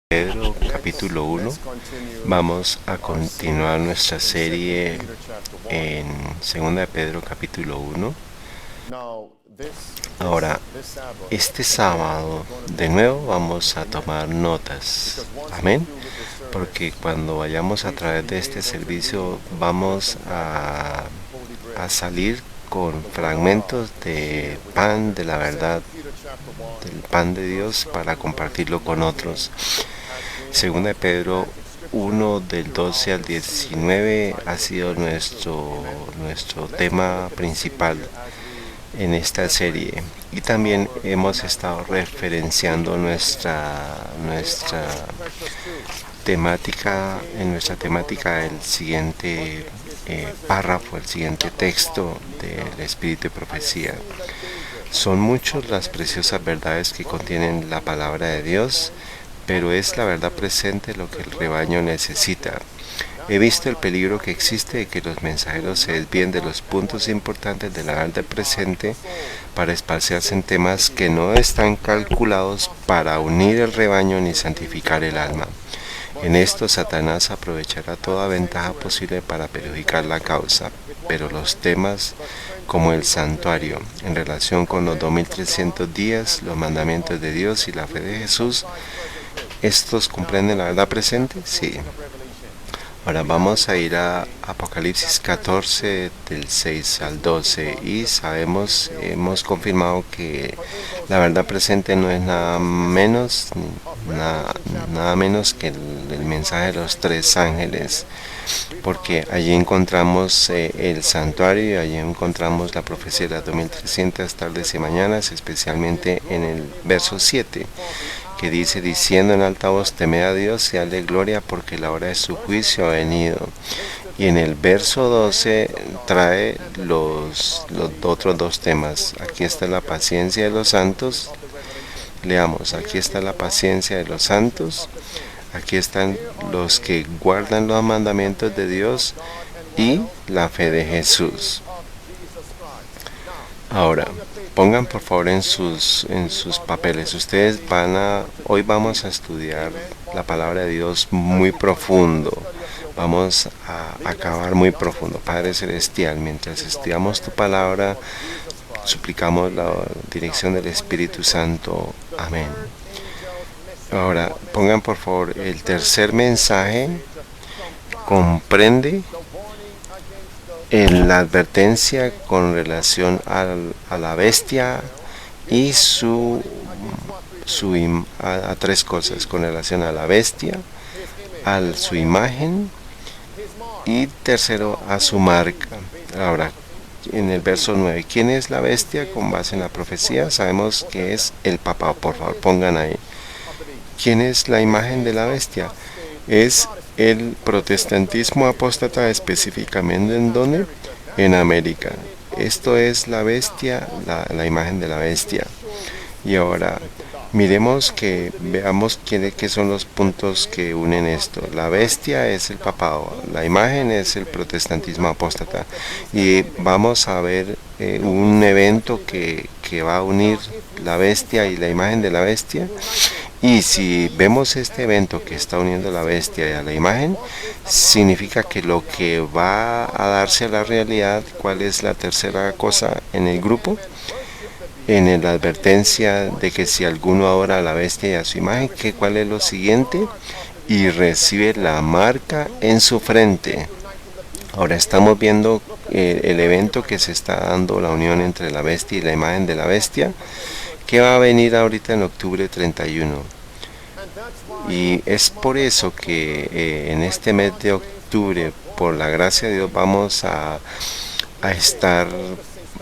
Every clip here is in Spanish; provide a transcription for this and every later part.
Pedro capítulo 1. Vamos a continuar nuestra serie en 2 Pedro capítulo 1. Ahora, este sábado de nuevo vamos a tomar notas. Amén. Porque cuando vayamos a través de este servicio vamos a salir con fragmentos de pan de la verdad, del pan de Dios, para compartirlo con otros. 2 Pedro 1 del 12 al 19 ha sido nuestro tema principal en esta serie, y también hemos estado referenciando nuestra temática, el siguiente párrafo, el siguiente texto del Espíritu de Profecía. Son muchas las preciosas verdades que contienen la palabra de Dios, pero es la verdad presente lo que el rebaño necesita. He visto el peligro que existe de que los mensajeros se desvíen de los puntos importantes de la verdad presente para esparciarse en temas que no están calculados para unir el rebaño ni santificar el alma. En esto Satanás aprovechará toda ventaja posible para perjudicar la causa, pero los temas como el santuario, en relación con los 2300 días, los mandamientos de Dios y la fe de Jesús, ¿estos comprenden la verdad presente? Sí. Ahora vamos a ir a Apocalipsis 14 del 6 al 12 y hemos confirmado que la verdad presente no es nada menos que el mensaje de los tres ángeles, porque allí encontramos el santuario, y allí encontramos la profecía de las 2300 tardes y mañanas, especialmente en el verso 7, que dice: diciendo en alta voz, temed a Dios y dale gloria, porque la hora de su juicio ha venido. Y en el verso 12 trae los otros dos temas. Aquí está la paciencia de los santos. Leamos: aquí está la paciencia de los santos, aquí están los que guardan los mandamientos de Dios y la fe de Jesús. Ahora, pongan por favor en sus papeles. Hoy vamos a estudiar la palabra de Dios muy profundo. Vamos a acabar muy profundo. Padre Celestial, mientras estudiamos tu palabra, suplicamos la dirección del Espíritu Santo. Amén. Ahora, pongan por favor el tercer mensaje. Comprende en la advertencia con relación a la bestia y a tres cosas: con relación a la bestia, a su imagen, y tercero, a su marca. Ahora, en el verso 9, ¿quién es la bestia? Con base en la profecía sabemos que es el Papa. Por favor, pongan ahí. ¿Quién es la imagen de la bestia? Es el protestantismo apóstata, específicamente ¿en dónde? En América. Esto es la bestia, la imagen de la bestia. Y ahora veamos qué son los puntos que unen esto. La bestia es el papado, la imagen es el protestantismo apóstata, y vamos a ver un evento que va a unir la bestia y la imagen de la bestia. Y si vemos este evento que está uniendo a la bestia y a la imagen, significa que lo que va a darse a la realidad. ¿Cuál es la tercera cosa en el grupo? En la advertencia de que si alguno adora a la bestia y a su imagen, ¿cuál es lo siguiente? Y recibe la marca en su frente. Ahora estamos viendo el evento que se está dando, la unión entre la bestia y la imagen de la bestia, que va a venir ahorita en octubre 31. Y es por eso que en este mes de octubre, por la gracia de Dios, vamos a estar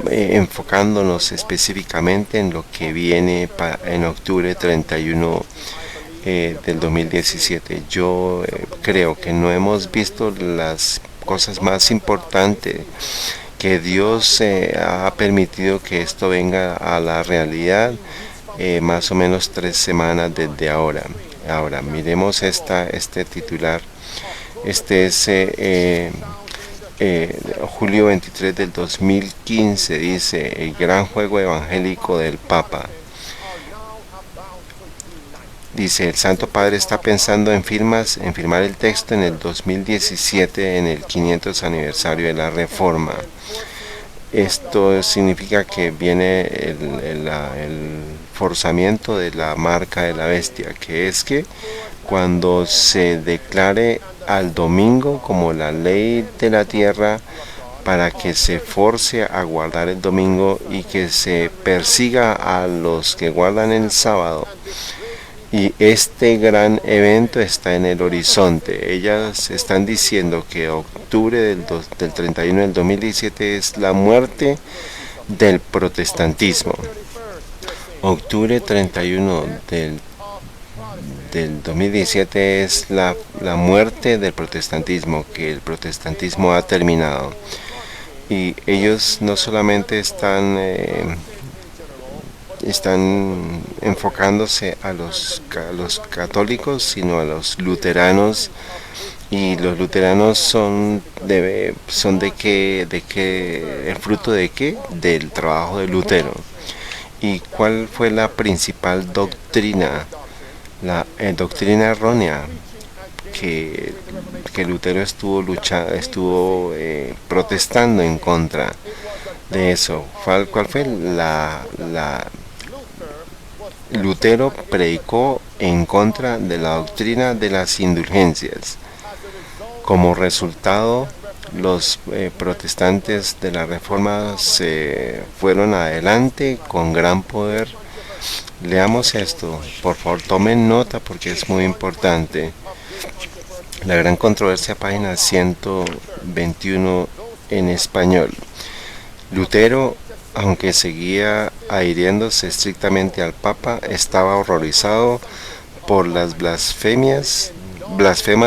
enfocándonos específicamente en lo que viene en octubre 31 del 2017. Yo creo que no hemos visto las cosas más importantes, que Dios ha permitido que esto venga a la realidad más o menos 3 semanas desde ahora. Ahora miremos este titular. Este es julio 23 del 2015. Dice: el gran juego evangélico del Papa. Dice, el Santo Padre está pensando en firmar el texto en el 2017, en el 500 aniversario de la Reforma. Esto significa que viene el forzamiento de la marca de la bestia, que es que cuando se declare al domingo como la ley de la tierra, para que se force a guardar el domingo y que se persiga a los que guardan el sábado. Y este gran evento está en el horizonte. Ellas están diciendo que octubre del 31 del 2017 es la muerte del protestantismo. Octubre 31 del 2017 es la muerte del protestantismo, que el protestantismo ha terminado. Y ellos no solamente están enfocándose a los católicos, sino a los luteranos. Y los luteranos son de qué, el fruto de qué, del trabajo de Lutero. ¿Y cuál fue la principal doctrina? La doctrina errónea que Lutero estuvo protestando en contra de eso. ¿Cuál fue? Lutero predicó en contra de la doctrina de las indulgencias. Como resultado, los protestantes de la Reforma se fueron adelante con gran poder. Leamos esto, por favor tomen nota porque es muy importante. La gran controversia, página 121 en español. Lutero, aunque seguía adhiriéndose estrictamente al Papa, estaba horrorizado por las blasfemas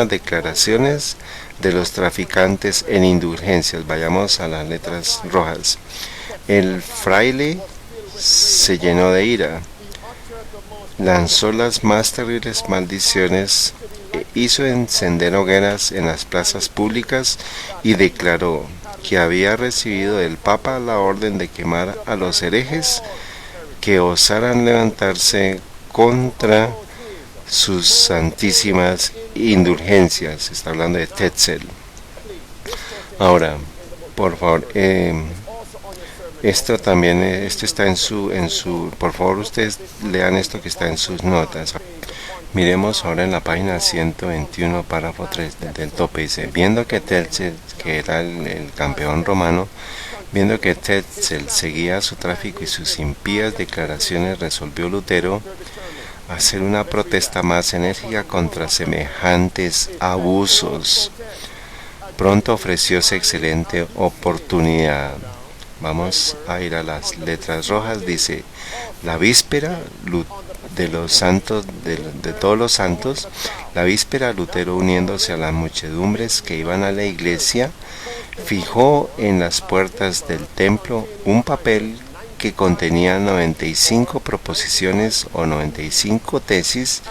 declaraciones de los traficantes en indulgencias. Vayamos a las letras rojas. El fraile se llenó de ira, lanzó las más terribles maldiciones, hizo encender hogueras en las plazas públicas y declaró que había recibido del Papa la orden de quemar a los herejes que osaran levantarse contra sus santísimas indulgencias. Está hablando de Tetzel. Ahora, por favor, esto está en su, por favor ustedes lean esto que está en sus notas. Miremos ahora en la página 121, párrafo 3 del tope. Dice, viendo que Tetzel, que era el campeón romano, viendo que Tetzel seguía su tráfico y sus impías declaraciones, resolvió Lutero hacer una protesta más enérgica contra semejantes abusos. Pronto ofreció esa excelente oportunidad. Vamos a ir a las letras rojas. Dice, la víspera de los santos, de todos los santos, la víspera, Lutero, uniéndose a las muchedumbres que iban a la iglesia, fijó en las puertas del templo un papel que contenía 95 proposiciones o 95 tesis.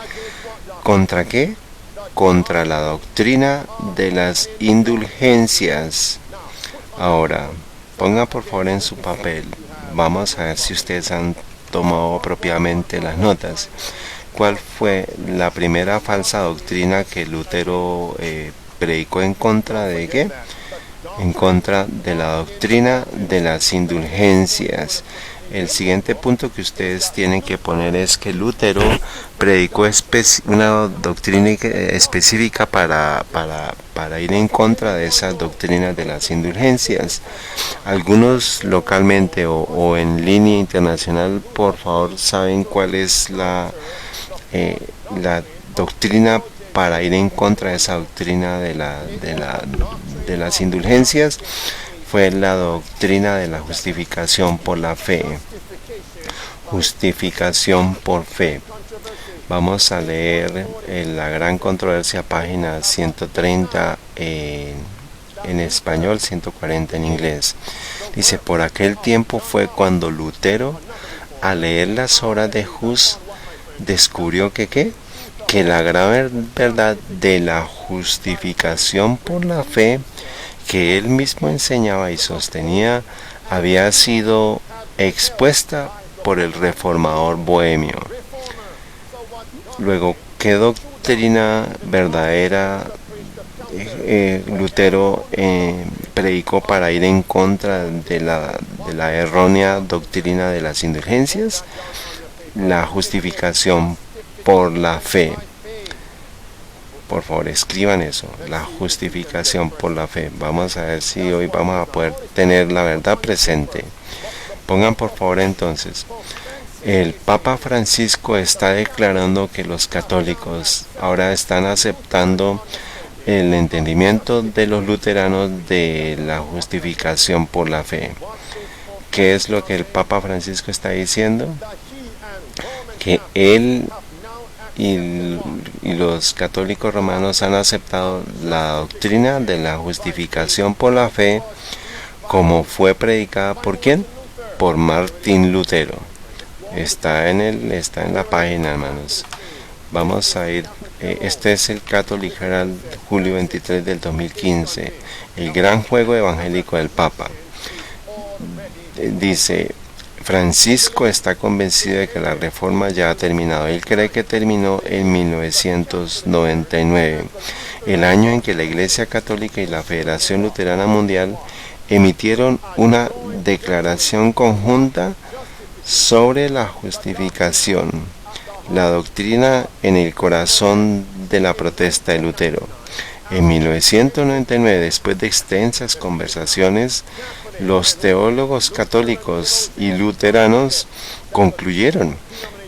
¿Contra qué? Contra la doctrina de las indulgencias. Ahora, ponga por favor en su papel. Vamos a ver si ustedes han tomado apropiadamente las notas. ¿Cuál fue la primera falsa doctrina que Lutero predicó en contra de qué? En contra de la doctrina de las indulgencias. El siguiente punto que ustedes tienen que poner es que Lutero predicó una doctrina específica para ir en contra de esas doctrinas de las indulgencias. Algunos localmente o en línea internacional, por favor, saben cuál es la doctrina para ir en contra de esa doctrina de las indulgencias. Fue la doctrina de la justificación por la fe. Justificación por fe. Vamos a leer la gran controversia, página 130 en español, 140 en inglés. Dice, por aquel tiempo fue cuando Lutero, al leer las obras de Hus, descubrió que la gran verdad de la justificación por la fe que él mismo enseñaba y sostenía había sido expuesta por el reformador bohemio. Luego, ¿qué doctrina verdadera Lutero predicó para ir en contra de la errónea doctrina de las indulgencias? La justificación por la fe. Por favor, escriban eso, la justificación por la fe. Vamos a ver si hoy vamos a poder tener la verdad presente. Pongan por favor entonces, el Papa Francisco está declarando que los católicos ahora están aceptando el entendimiento de los luteranos de la justificación por la fe. ¿Qué es lo que el Papa Francisco está diciendo? Que él y los católicos romanos han aceptado la doctrina de la justificación por la fe como fue predicada ¿por quién? Por Martín Lutero. Está en la página, hermanos. Vamos a ir, este es el Catholic Herald, julio 23 del 2015, el gran juego evangélico del Papa. Dice, Francisco está convencido de que la reforma ya ha terminado. Él cree que terminó en 1999, el año en que la Iglesia Católica y la Federación Luterana Mundial emitieron una declaración conjunta sobre la justificación, la doctrina en el corazón de la protesta de Lutero. En 1999, después de extensas conversaciones, los teólogos católicos y luteranos concluyeron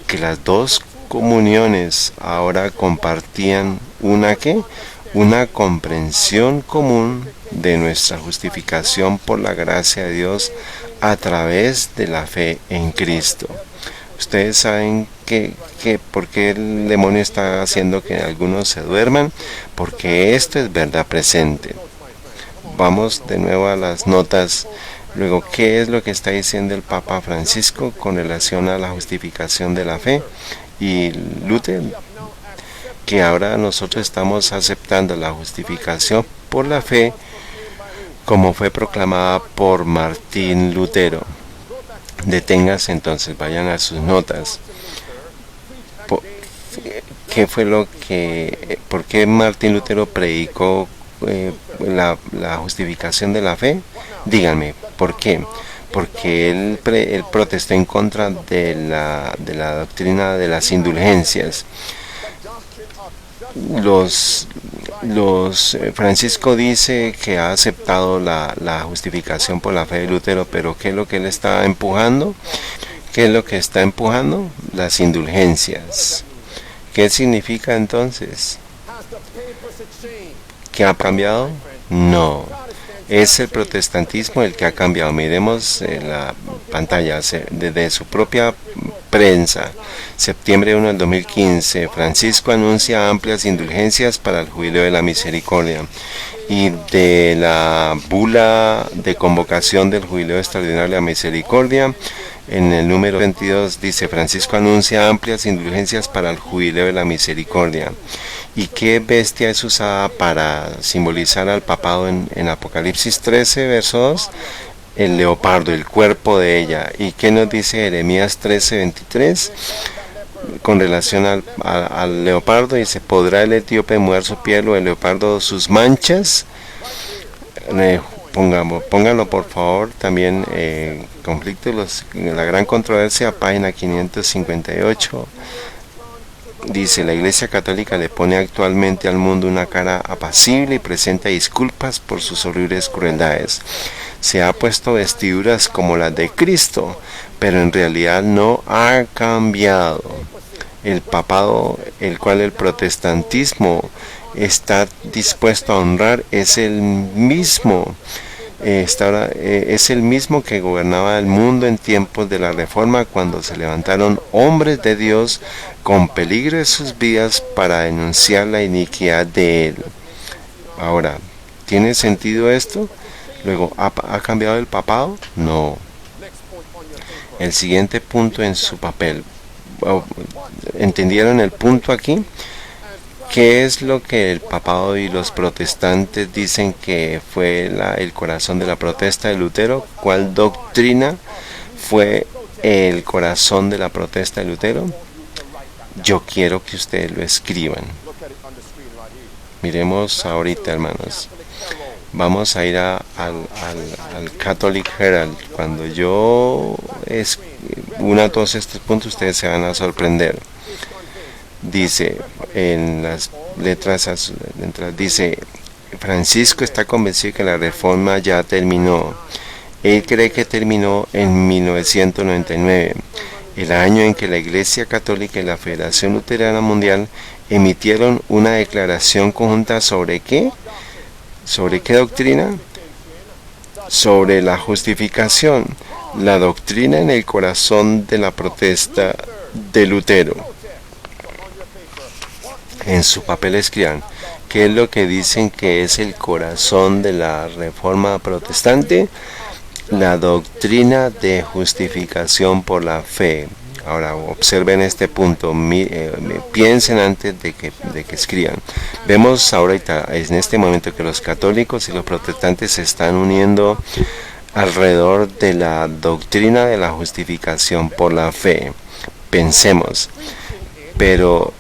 que las dos comuniones ahora compartían una comprensión común de nuestra justificación por la gracia de Dios a través de la fe en Cristo. Ustedes saben que por qué el demonio está haciendo que algunos se duerman, porque esto es verdad presente. Vamos de nuevo a las notas. Luego, ¿qué es lo que está diciendo el Papa Francisco con relación a la justificación de la fe? Y Lutero, que ahora nosotros estamos aceptando la justificación por la fe como fue proclamada por Martín Lutero. Deténganse entonces, vayan a sus notas. ¿Qué fue por qué Martín Lutero predicó la justificación de la fe? Díganme, ¿por qué? Porque él protestó en contra de la doctrina de las indulgencias. Francisco dice que ha aceptado la justificación por la fe de Lutero, pero ¿qué es lo que él está empujando? ¿Qué es lo que está empujando? Las indulgencias. ¿Qué significa entonces? ¿Que ha cambiado? No. Es el protestantismo el que ha cambiado. Miremos la pantalla desde su propia prensa. Septiembre 1 del 2015. Francisco anuncia amplias indulgencias para el jubileo de la misericordia. Y de la bula de convocación del jubileo extraordinario de la misericordia, en el número 22 dice: Francisco anuncia amplias indulgencias para el jubileo de la misericordia. ¿Y qué bestia es usada para simbolizar al papado en Apocalipsis 13, verso 2? El leopardo, el cuerpo de ella. ¿Y qué nos dice Jeremías 13, 23? Con relación al leopardo, dice: ¿podrá el etíope mover su piel o el leopardo sus manchas? Pónganlo por favor también, conflicto la gran controversia, página 558. Dice: la Iglesia Católica le pone actualmente al mundo una cara apacible y presenta disculpas por sus horribles crueldades. Se ha puesto vestiduras como las de Cristo, pero en realidad no ha cambiado. El papado, el cual el protestantismo está dispuesto a honrar, es el mismo. Es el mismo que gobernaba el mundo en tiempos de la Reforma, cuando se levantaron hombres de Dios con peligro de sus vidas para denunciar la iniquidad de él. Ahora, ¿tiene sentido esto? Luego, ¿ha cambiado el papado? No. El siguiente punto en su papel. ¿Entendieron el punto aquí? ¿Qué es lo que el papado y los protestantes dicen que fue el corazón de la protesta de Lutero? ¿Cuál doctrina fue el corazón de la protesta de Lutero? yo quiero que ustedes lo escriban. Miremos ahorita, hermanos. Vamos a ir al Catholic Herald. Cuando yo una todos estos puntos, ustedes se van a sorprender. Dice en las letras dice: Francisco está convencido que la reforma ya terminó. Él cree que terminó en 1999, el año en que la Iglesia Católica y la Federación Luterana Mundial emitieron una declaración conjunta ¿sobre qué? ¿Sobre qué doctrina? Sobre la justificación, la doctrina en el corazón de la protesta de Lutero. En su papel escriban, ¿qué es lo que dicen que es el corazón de la reforma protestante? La doctrina de justificación por la fe. Ahora observen este punto, piensen antes de que escriban. Vemos ahorita, en este momento, que los católicos y los protestantes se están uniendo alrededor de la doctrina de la justificación por la fe. Pensemos, pero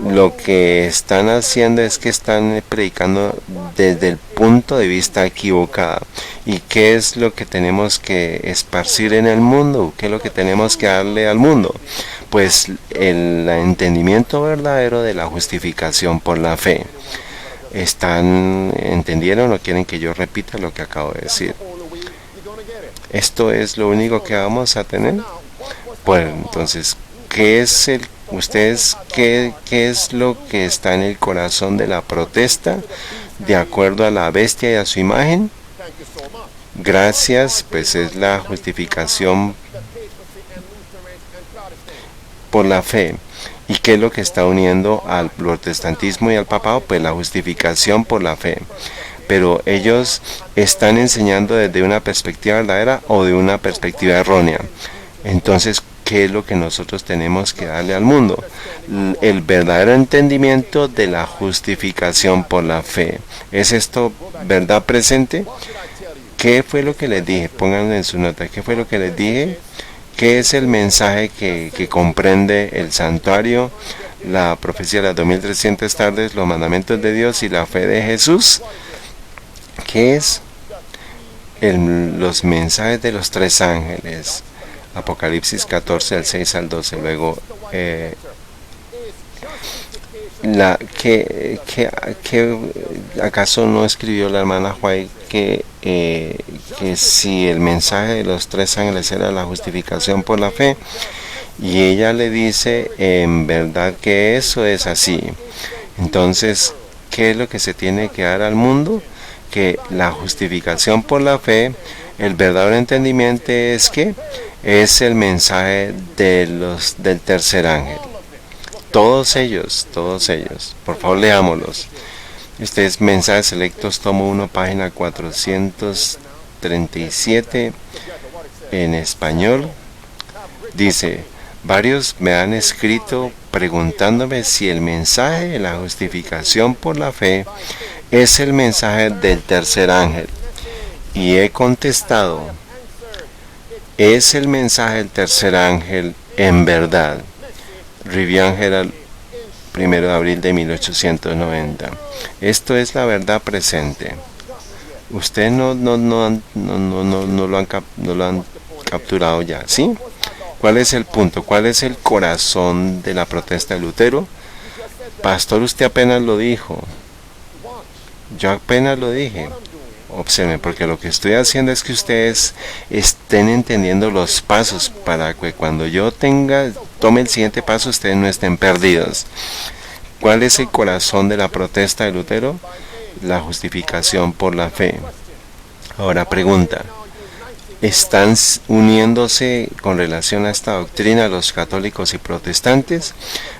lo que están haciendo es que están predicando desde el punto de vista equivocado. ¿Y qué es lo que tenemos que esparcir en el mundo? ¿Qué es lo que tenemos que darle al mundo? Pues el entendimiento verdadero de la justificación por la fe. ¿Entendieron o quieren que yo repita lo que acabo de decir? ¿Esto es lo único que vamos a tener? Bueno, entonces, ¿qué es qué es lo que está en el corazón de la protesta de acuerdo a la bestia y a su imagen? Gracias, pues es la justificación por la fe. ¿Y qué es lo que está uniendo al protestantismo y al papado? Pues la justificación por la fe. Pero ellos están enseñando desde una perspectiva verdadera o de una perspectiva errónea. Entonces, ¿qué es lo que nosotros tenemos que darle al mundo? El verdadero entendimiento de la justificación por la fe. ¿Es esto verdad presente? ¿Qué fue lo que les dije? Pónganlo en su nota. ¿Qué fue lo que les dije? ¿Qué es el mensaje que comprende el santuario, la profecía de las 2300 tardes, los mandamientos de Dios y la fe de Jesús? ¿Qué es? Los mensajes de los tres ángeles. Apocalipsis 14, del 6 al 12. Luego, ¿acaso no escribió la hermana White que si el mensaje de los tres ángeles era la justificación por la fe? Y ella le dice, en verdad que eso es así. Entonces, ¿qué es lo que se tiene que dar al mundo? Que la justificación por la fe, el verdadero entendimiento es que es el mensaje del tercer ángel. Todos ellos. Por favor, leámoslos. Este es Mensajes Selectos, tomo 1, página 437, en español. Dice: varios me han escrito preguntándome si el mensaje de la justificación por la fe es el mensaje del tercer ángel. Y he contestado: es el mensaje del tercer ángel en verdad. Review Herald, 1 de abril de 1890. Esto es la verdad presente. Ustedes no lo han capturado ya, ¿sí? ¿Cuál es el punto? ¿Cuál es el corazón de la protesta de Lutero? Pastor, usted apenas lo dijo. Yo apenas lo dije. Observen, porque lo que estoy haciendo es que ustedes estén entendiendo los pasos para que cuando yo tome el siguiente paso, ustedes no estén perdidos. ¿Cuál es el corazón de la protesta de Lutero? La justificación por la fe. Ahora pregunta: ¿están uniéndose con relación a esta doctrina los católicos y protestantes?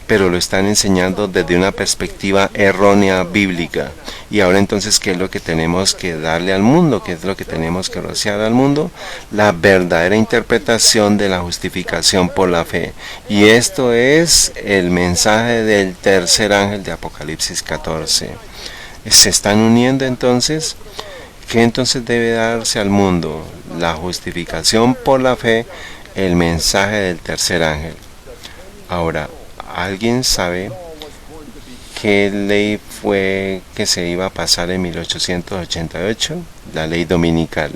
Pero lo están enseñando desde una perspectiva errónea bíblica. Y ahora entonces, ¿qué es lo que tenemos que darle al mundo? ¿Qué es lo que tenemos que rociar al mundo? La verdadera interpretación de la justificación por la fe. Y esto es el mensaje del tercer ángel de Apocalipsis 14. ¿Se están uniendo entonces? ¿Qué entonces debe darse al mundo? La justificación por la fe, el mensaje del tercer ángel. Ahora, ¿Alguien sabe qué ley fue que se iba a pasar en 1888? La ley dominical.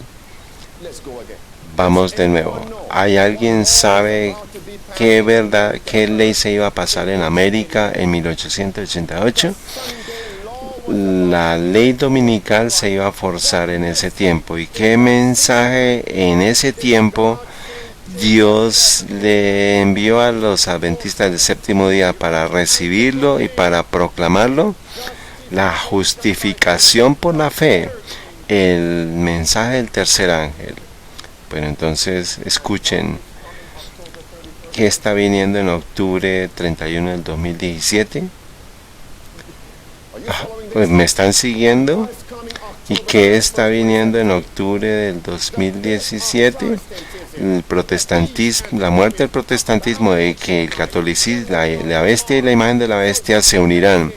Vamos de nuevo. ¿Hay alguien sabe qué ley se iba a pasar en América en 1888? La ley dominical se iba a forzar en ese tiempo. ¿Y qué mensaje en ese tiempo Dios le envió a los adventistas del séptimo día para recibirlo y para proclamarlo? La justificación por la fe, el mensaje del tercer ángel. Bueno, entonces escuchen qué está viniendo en octubre 31 del 2017. Pues me están siguiendo. ¿Y qué está viniendo en octubre del 2017? El protestantismo, la muerte del protestantismo, de que el catolicismo, la bestia y la imagen de la bestia se unirán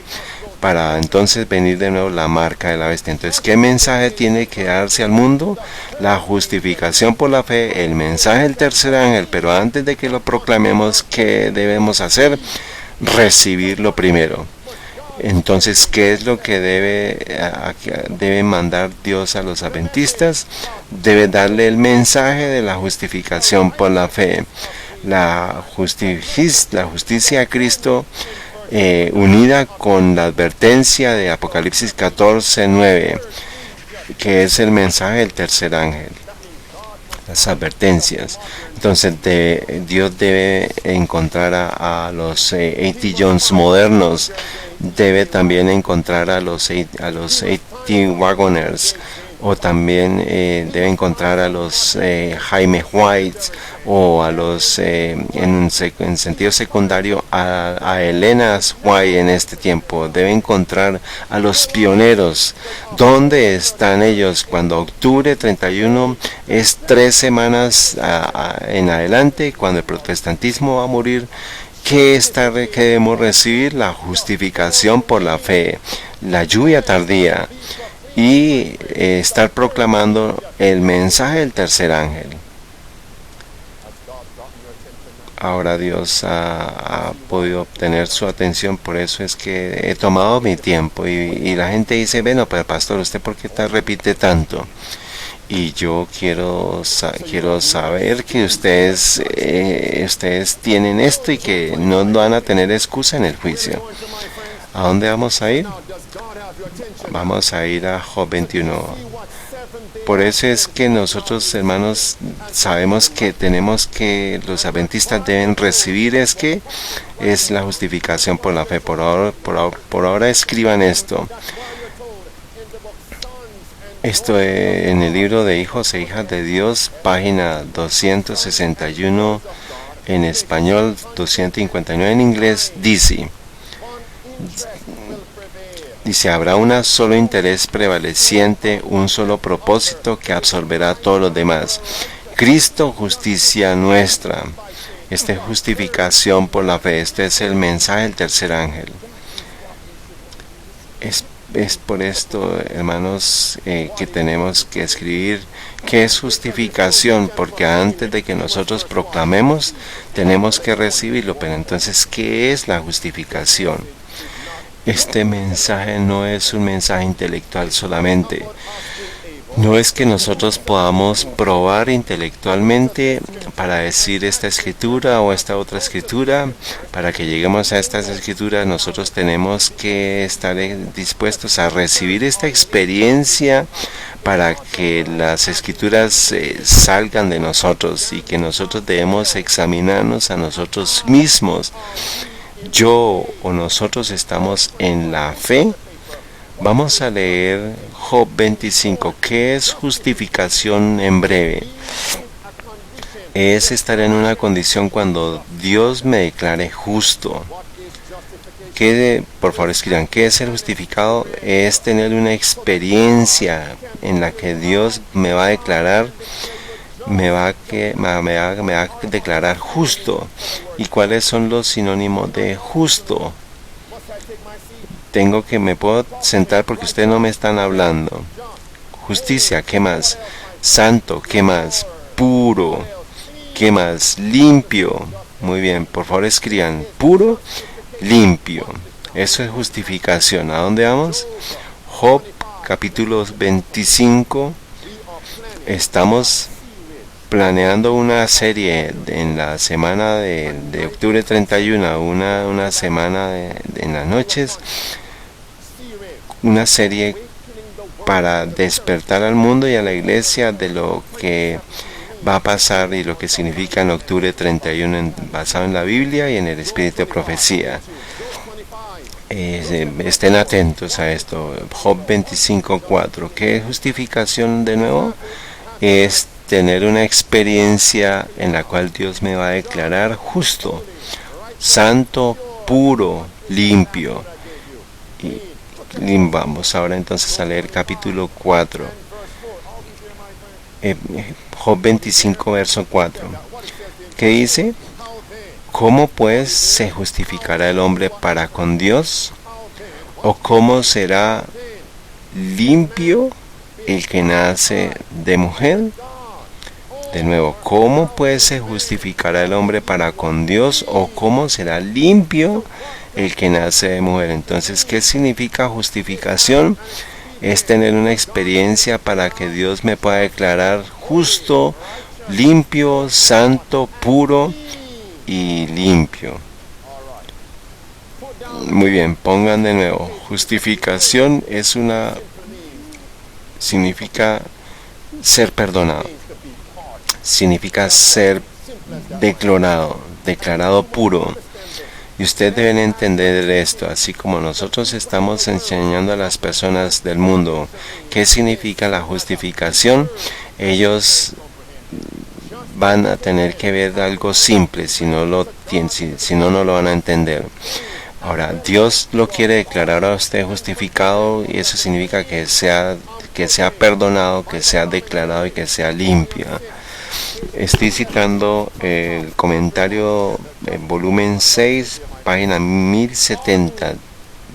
para entonces venir de nuevo la marca de la bestia. Entonces, ¿qué mensaje tiene que darse al mundo? La justificación por la fe, el mensaje del tercer ángel, pero antes de que lo proclamemos, ¿qué debemos recibirlo primero. Entonces, ¿qué es lo que debe mandar Dios a los adventistas? Debe darle el mensaje de la justificación por la fe, la justicia de Cristo, unida con la advertencia de Apocalipsis 14:9, que es el mensaje del tercer ángel, las advertencias. Entonces Dios debe encontrar a los A.T. Jones modernos, debe también encontrar a los A.T. Wagoners, o también debe encontrar a los Jaime White, o a los en sentido secundario a Elenas White en este tiempo. Debe encontrar a los pioneros. ¿Dónde están ellos? Cuando octubre 31 es 3 semanas en adelante, cuando el protestantismo va a morir. ¿Qué debemos recibir? La justificación por la fe, la lluvia tardía, y estar proclamando el mensaje del tercer ángel. Ahora Dios ha podido obtener su atención, por eso es que he tomado mi tiempo, y la gente dice, bueno, pero pastor, ¿usted por qué repite tanto? Y yo quiero saber que ustedes tienen esto y que no van a tener excusa en el juicio. ¿A dónde vamos a ir? Vamos a ir a Job 21. Por eso es que nosotros, hermanos, sabemos que los adventistas deben recibir es la justificación por la fe. Por ahora escriban esto. Esto en el libro de Hijos e Hijas de Dios, página 261 en español, 259 en inglés, dice, habrá un solo interés prevaleciente, un solo propósito que absorberá todo lo demás. Cristo, justicia nuestra. Esta es justificación por la fe. Este es el mensaje del tercer ángel. Es por esto, hermanos, que tenemos que escribir qué es justificación, porque antes de que nosotros proclamemos, tenemos que recibirlo. Pero entonces, ¿qué es la justificación? Este mensaje no es un mensaje intelectual solamente. No es que nosotros podamos probar intelectualmente para decir esta escritura o esta otra escritura. Para que lleguemos a estas escrituras, nosotros tenemos que estar dispuestos a recibir esta experiencia para que las escrituras salgan de nosotros, y que nosotros debemos examinarnos a nosotros mismos. Yo o nosotros estamos en la fe. Vamos a leer Job 25. ¿Qué es justificación en breve? Es estar en una condición cuando Dios me declare justo. Por favor escriban, ¿qué es ser justificado? Es tener una experiencia en la que Dios me va a declarar, me va a declarar justo. ¿Y cuáles son los sinónimos de justo? Me puedo sentar porque ustedes no me están hablando. Justicia, ¿qué más? Santo, ¿qué más? Puro, ¿qué más? Limpio. Muy bien, por favor escriban. Puro limpio. Eso es justificación. ¿A dónde vamos? Job capítulo 25. Estamos planeando una serie en la semana de octubre 31, una semana en las noches, una serie para despertar al mundo y a la iglesia de lo que va a pasar y lo que significa en octubre 31 basado en la Biblia y en el espíritu de profecía. Estén atentos a esto. Job 25:4. ¿Qué es justificación de nuevo? Es tener una experiencia en la cual Dios me va a declarar justo, santo, puro, limpio. Y vamos ahora entonces a leer capítulo 4. Job 25, verso 4. ¿Qué dice? ¿Cómo pues se justificará el hombre para con Dios? ¿O cómo será limpio el que nace de mujer? De nuevo, ¿cómo pues se justificará el hombre para con Dios? ¿O cómo será limpio el que nace de mujer? Entonces, ¿qué significa justificación? Es tener una experiencia para que Dios me pueda declarar justo, limpio, santo, puro y limpio. Muy bien, pongan de nuevo. Justificación significa ser perdonado. Significa ser declarado puro. Y ustedes deben entender esto, así como nosotros estamos enseñando a las personas del mundo qué significa la justificación. Ellos van a tener que ver algo simple, si no, no lo van a entender. Ahora, Dios lo quiere declarar a usted justificado y eso significa que sea perdonado, que sea declarado y que sea limpio. Estoy citando el comentario en volumen 6, página 1070,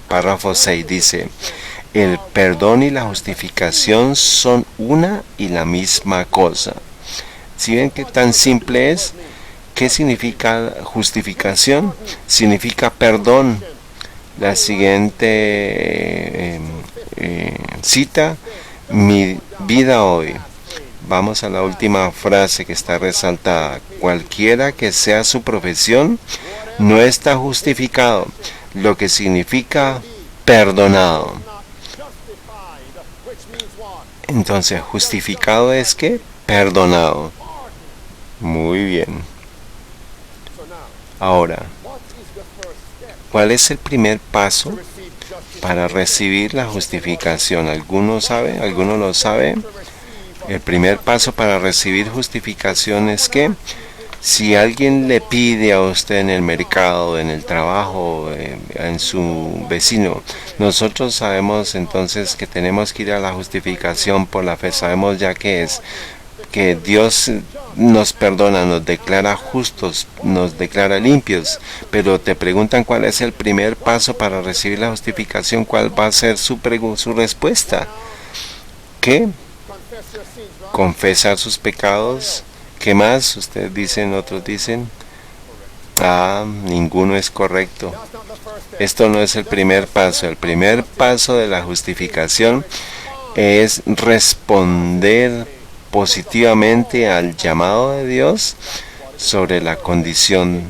párrafo 6, dice: el perdón y la justificación son una y la misma cosa. ¿Sí ven qué tan simple es? ¿Qué significa justificación? Significa perdón. La siguiente cita: mi vida hoy. Vamos a la última frase que está resaltada. Cualquiera que sea su profesión, no está justificado, lo que significa perdonado. Entonces, justificado es que perdonado. Muy bien. Ahora, ¿cuál es el primer paso para recibir la justificación? ¿Alguno sabe? ¿Alguno lo sabe? El primer paso para recibir justificación es que si alguien le pide a usted en el mercado, en el trabajo, en su vecino, nosotros sabemos entonces que tenemos que ir a la justificación por la fe. Sabemos ya que Dios nos perdona, nos declara justos, nos declara limpios, pero te preguntan cuál es el primer paso para recibir la justificación, cuál va a ser su respuesta. ¿Qué? Confesar sus pecados. ¿Qué más? Ustedes dicen, otros dicen. Ninguno es correcto. Esto no es el primer paso. El primer paso de la justificación es responder positivamente al llamado de Dios sobre la condición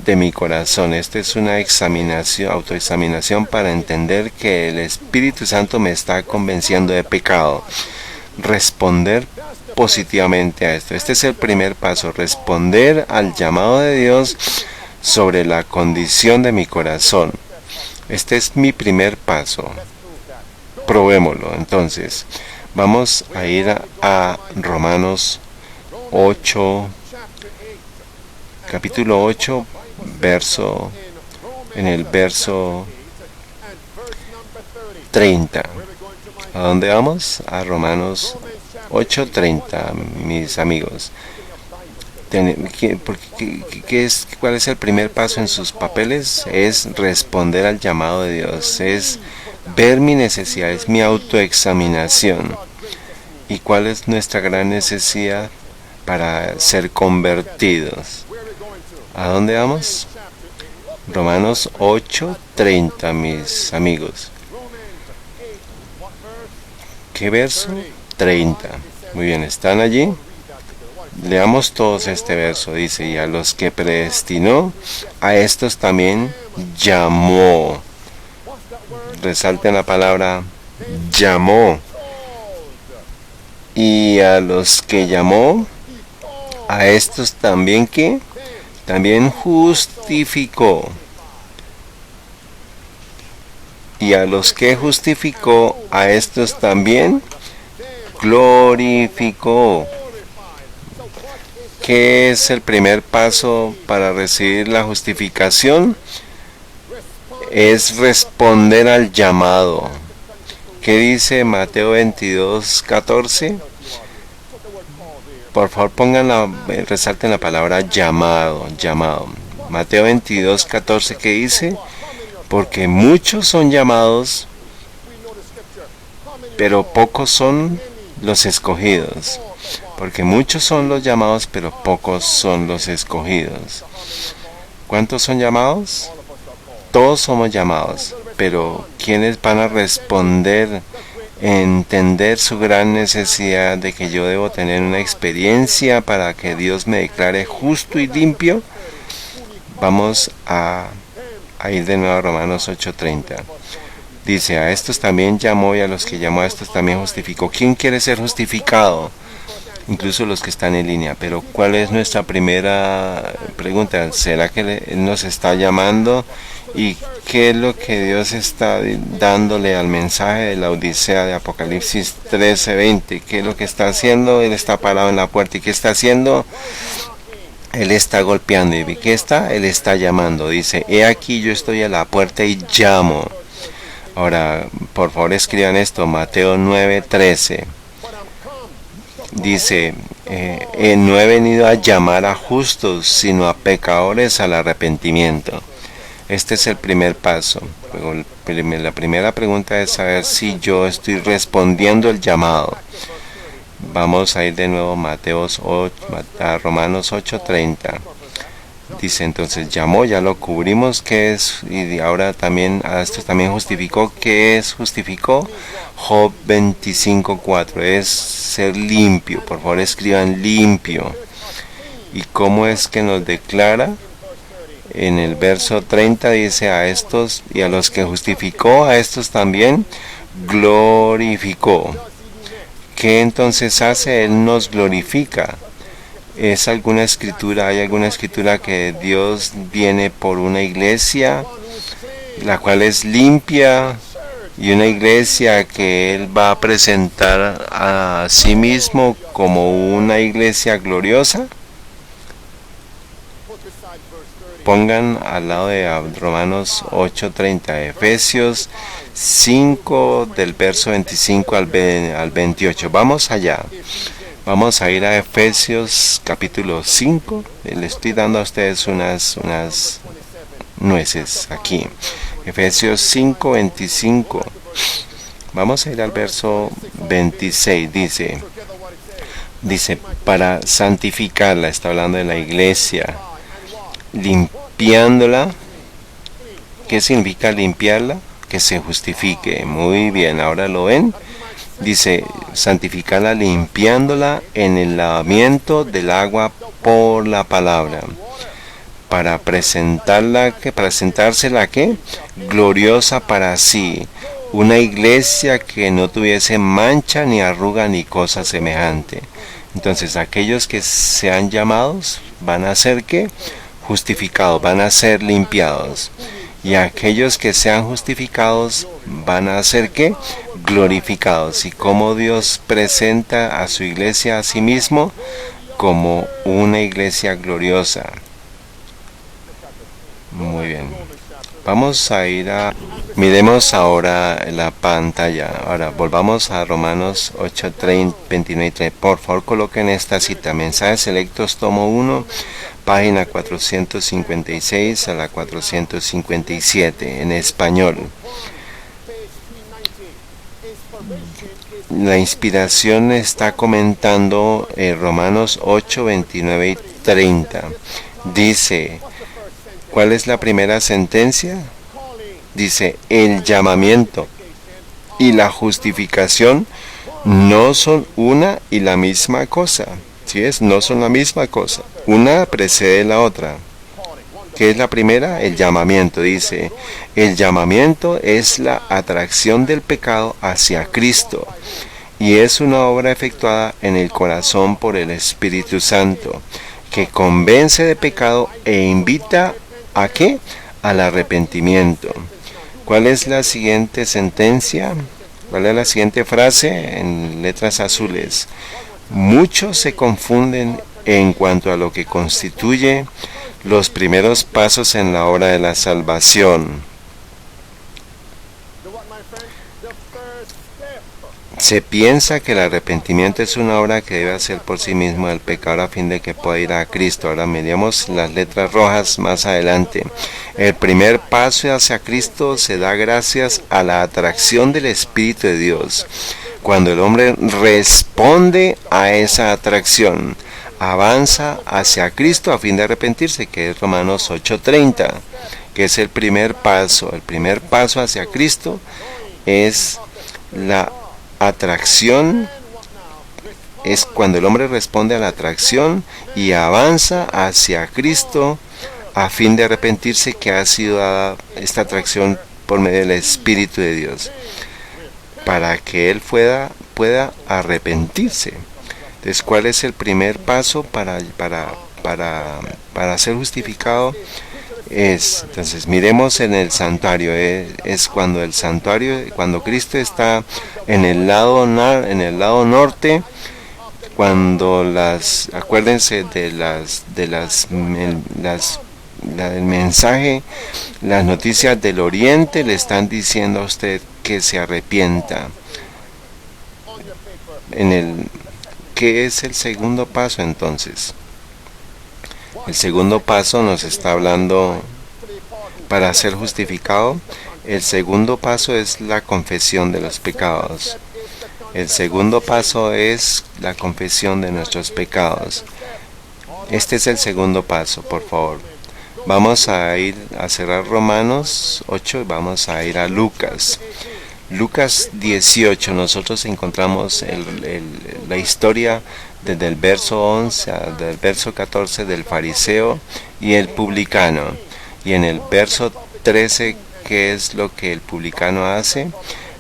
de mi corazón. Esta es una autoexaminación para entender que el Espíritu Santo me está convenciendo de pecado. Responder positivamente a esto. Este es el primer paso, responder al llamado de Dios sobre la condición de mi corazón. Este es mi primer paso. Probémoslo. Entonces, vamos a ir a Romanos 8, capítulo 8, en el verso 30. ¿A dónde vamos? A Romanos 8:30, mis amigos. ¿Cuál es el primer paso en sus papeles? Es responder al llamado de Dios, es ver mi necesidad, es mi autoexaminación. ¿Y cuál es nuestra gran necesidad? Para ser convertidos. ¿A dónde vamos? Romanos 8:30, mis amigos. ¿Qué verso? 30. Muy bien, ¿están allí? Leamos todos este verso. Dice, y a los que predestinó, a estos también llamó. Resalten la palabra llamó. Y a los que llamó, a estos también que también justificó. Y a los que justificó, a estos también glorificó. ¿Qué es el primer paso para recibir la justificación? Es responder al llamado. ¿Qué dice Mateo 22:14? Por favor resalten la palabra llamado, llamado. Mateo 22:14, ¿qué dice? Porque muchos son llamados, pero pocos son los escogidos. Porque muchos son los llamados, pero pocos son los escogidos. ¿Cuántos son llamados? Todos somos llamados, pero ¿quiénes van a responder, entender su gran necesidad de que yo debo tener una experiencia para que Dios me declare justo y limpio? Vamos a ir de nuevo a Romanos 8:30. Dice, a estos también llamó y a los que llamó a estos también justificó. ¿Quién quiere ser justificado? Incluso los que están en línea. Pero ¿cuál es nuestra primera pregunta? ¿Será que Él nos está llamando? ¿Y qué es lo que Dios está dándole al mensaje de la Odisea de Apocalipsis 13:20? ¿Qué es lo que está haciendo? Él está parado en la puerta. ¿Y qué está haciendo? Él está golpeando. ¿Y qué está? Él está llamando. Dice, he aquí yo estoy a la puerta y llamo. Ahora, por favor escriban esto, Mateo 9:13. Dice, no he venido a llamar a justos, sino a pecadores al arrepentimiento. Este es el primer paso. Luego, la primera pregunta es saber si yo estoy respondiendo el llamado. Vamos a ir de nuevo a Romanos 8:30. Dice entonces, llamó, ya lo cubrimos, ¿qué es? Y ahora también, a esto también justificó. ¿Qué es? Justificó. Job 25:4, es ser limpio. Por favor escriban limpio. ¿Y cómo es que nos declara? En el verso 30 dice, a estos y a los que justificó, a estos también glorificó. ¿Qué entonces hace? Él nos glorifica. ¿Es alguna escritura? ¿Hay alguna escritura que Dios viene por una iglesia, la cual es limpia, y una iglesia que Él va a presentar a sí mismo como una iglesia gloriosa? Pongan al lado de Romanos 8:30, Efesios 5 del verso 25 al 28. Vamos allá. Vamos a ir a Efesios capítulo 5. Le estoy dando a ustedes unas nueces aquí. Efesios 5:25. Vamos a ir al verso 26. Dice, para santificarla, está hablando de la iglesia, limpiándola. ¿Qué significa limpiarla? Que se justifique. Muy bien, ahora lo ven. Dice, santificarla limpiándola en el lavamiento del agua por la palabra, para presentársela ¿qué? Gloriosa para sí, una iglesia que no tuviese mancha ni arruga ni cosa semejante. Entonces aquellos que sean llamados van a ser ¿qué? Justificados, van a ser limpiados. Y aquellos que sean justificados van a ser ¿qué? Glorificados. Y como Dios presenta a su iglesia a sí mismo como una iglesia gloriosa. Muy bien. Vamos a ir miremos ahora la pantalla. Ahora volvamos a Romanos 8:30, 29 y 30. Por favor coloquen esta cita. Mensajes selectos, tomo 1. Página 456 a la 457 en español. La inspiración está comentando Romanos 8, 29 y 30. Dice, ¿Cuál es la primera sentencia? Dice, el llamamiento y la justificación no son una y la misma cosa. ¿Sí es? No son la misma cosa. Una precede la otra. ¿Qué es la primera? El llamamiento. Dice, el llamamiento es la atracción del pecado hacia Cristo y es una obra efectuada en el corazón por el Espíritu Santo, que convence de pecado e invita ¿a qué? Al arrepentimiento. ¿Cuál es la siguiente sentencia? ¿Cuál es la siguiente frase? En letras azules. Muchos se confunden en cuanto a lo que constituye los primeros pasos en la obra de la salvación. Se piensa que el arrepentimiento es una obra que debe hacer por sí mismo el pecador a fin de que pueda ir a Cristo. Ahora miremos las letras rojas más adelante. El primer paso hacia Cristo se da gracias a la atracción del Espíritu de Dios. Cuando el hombre responde a esa atracción, avanza hacia Cristo a fin de arrepentirse, que es Romanos 8:30, que es el primer paso. El primer paso hacia Cristo es la atracción, es cuando el hombre responde a la atracción y avanza hacia Cristo a fin de arrepentirse, que ha sido dada esta atracción por medio del Espíritu de Dios, para que él pueda arrepentirse. Entonces, ¿cuál es el primer paso para ser justificado? Entonces miremos en el santuario, es cuando el santuario, cuando Cristo está en el lado norte, cuando acuérdense del mensaje, las noticias del oriente le están diciendo a usted que se arrepienta. ¿Qué es el segundo paso entonces? El segundo paso nos está hablando para ser justificado. El segundo paso es la confesión de los pecados. El segundo paso es la confesión de nuestros pecados. Este es el segundo paso, por favor. Vamos a ir a cerrar Romanos 8 y vamos a ir a Lucas. Lucas 18, nosotros encontramos la historia desde el verso 11 del verso 14 del fariseo y el publicano. Y en el verso 13, ¿qué es lo que el publicano hace?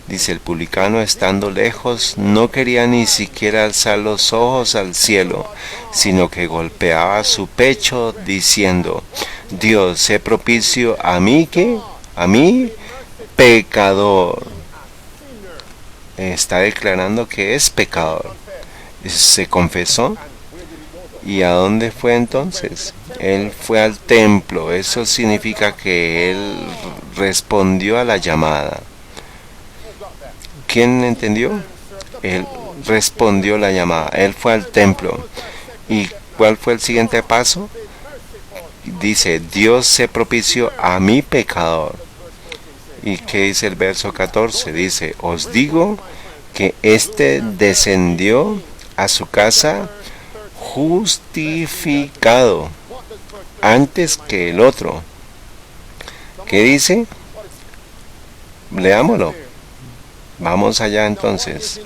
Dice, el publicano, estando lejos, no quería ni siquiera alzar los ojos al cielo, sino que golpeaba su pecho diciendo, Dios, sé propicio a mí, ¿qué? A mí, pecador. Está declarando que es pecador. Se confesó. ¿Y a dónde fue entonces? Él fue al templo. Eso significa que él respondió a la llamada. ¿Quién entendió? Él respondió la llamada. Él fue al templo. ¿Y cuál fue el siguiente paso? Dice, Dios se propició a mi pecador. ¿Y qué dice el verso 14? Dice, os digo que éste descendió a su casa justificado antes que el otro. ¿Qué dice? Leámoslo. Vamos allá entonces.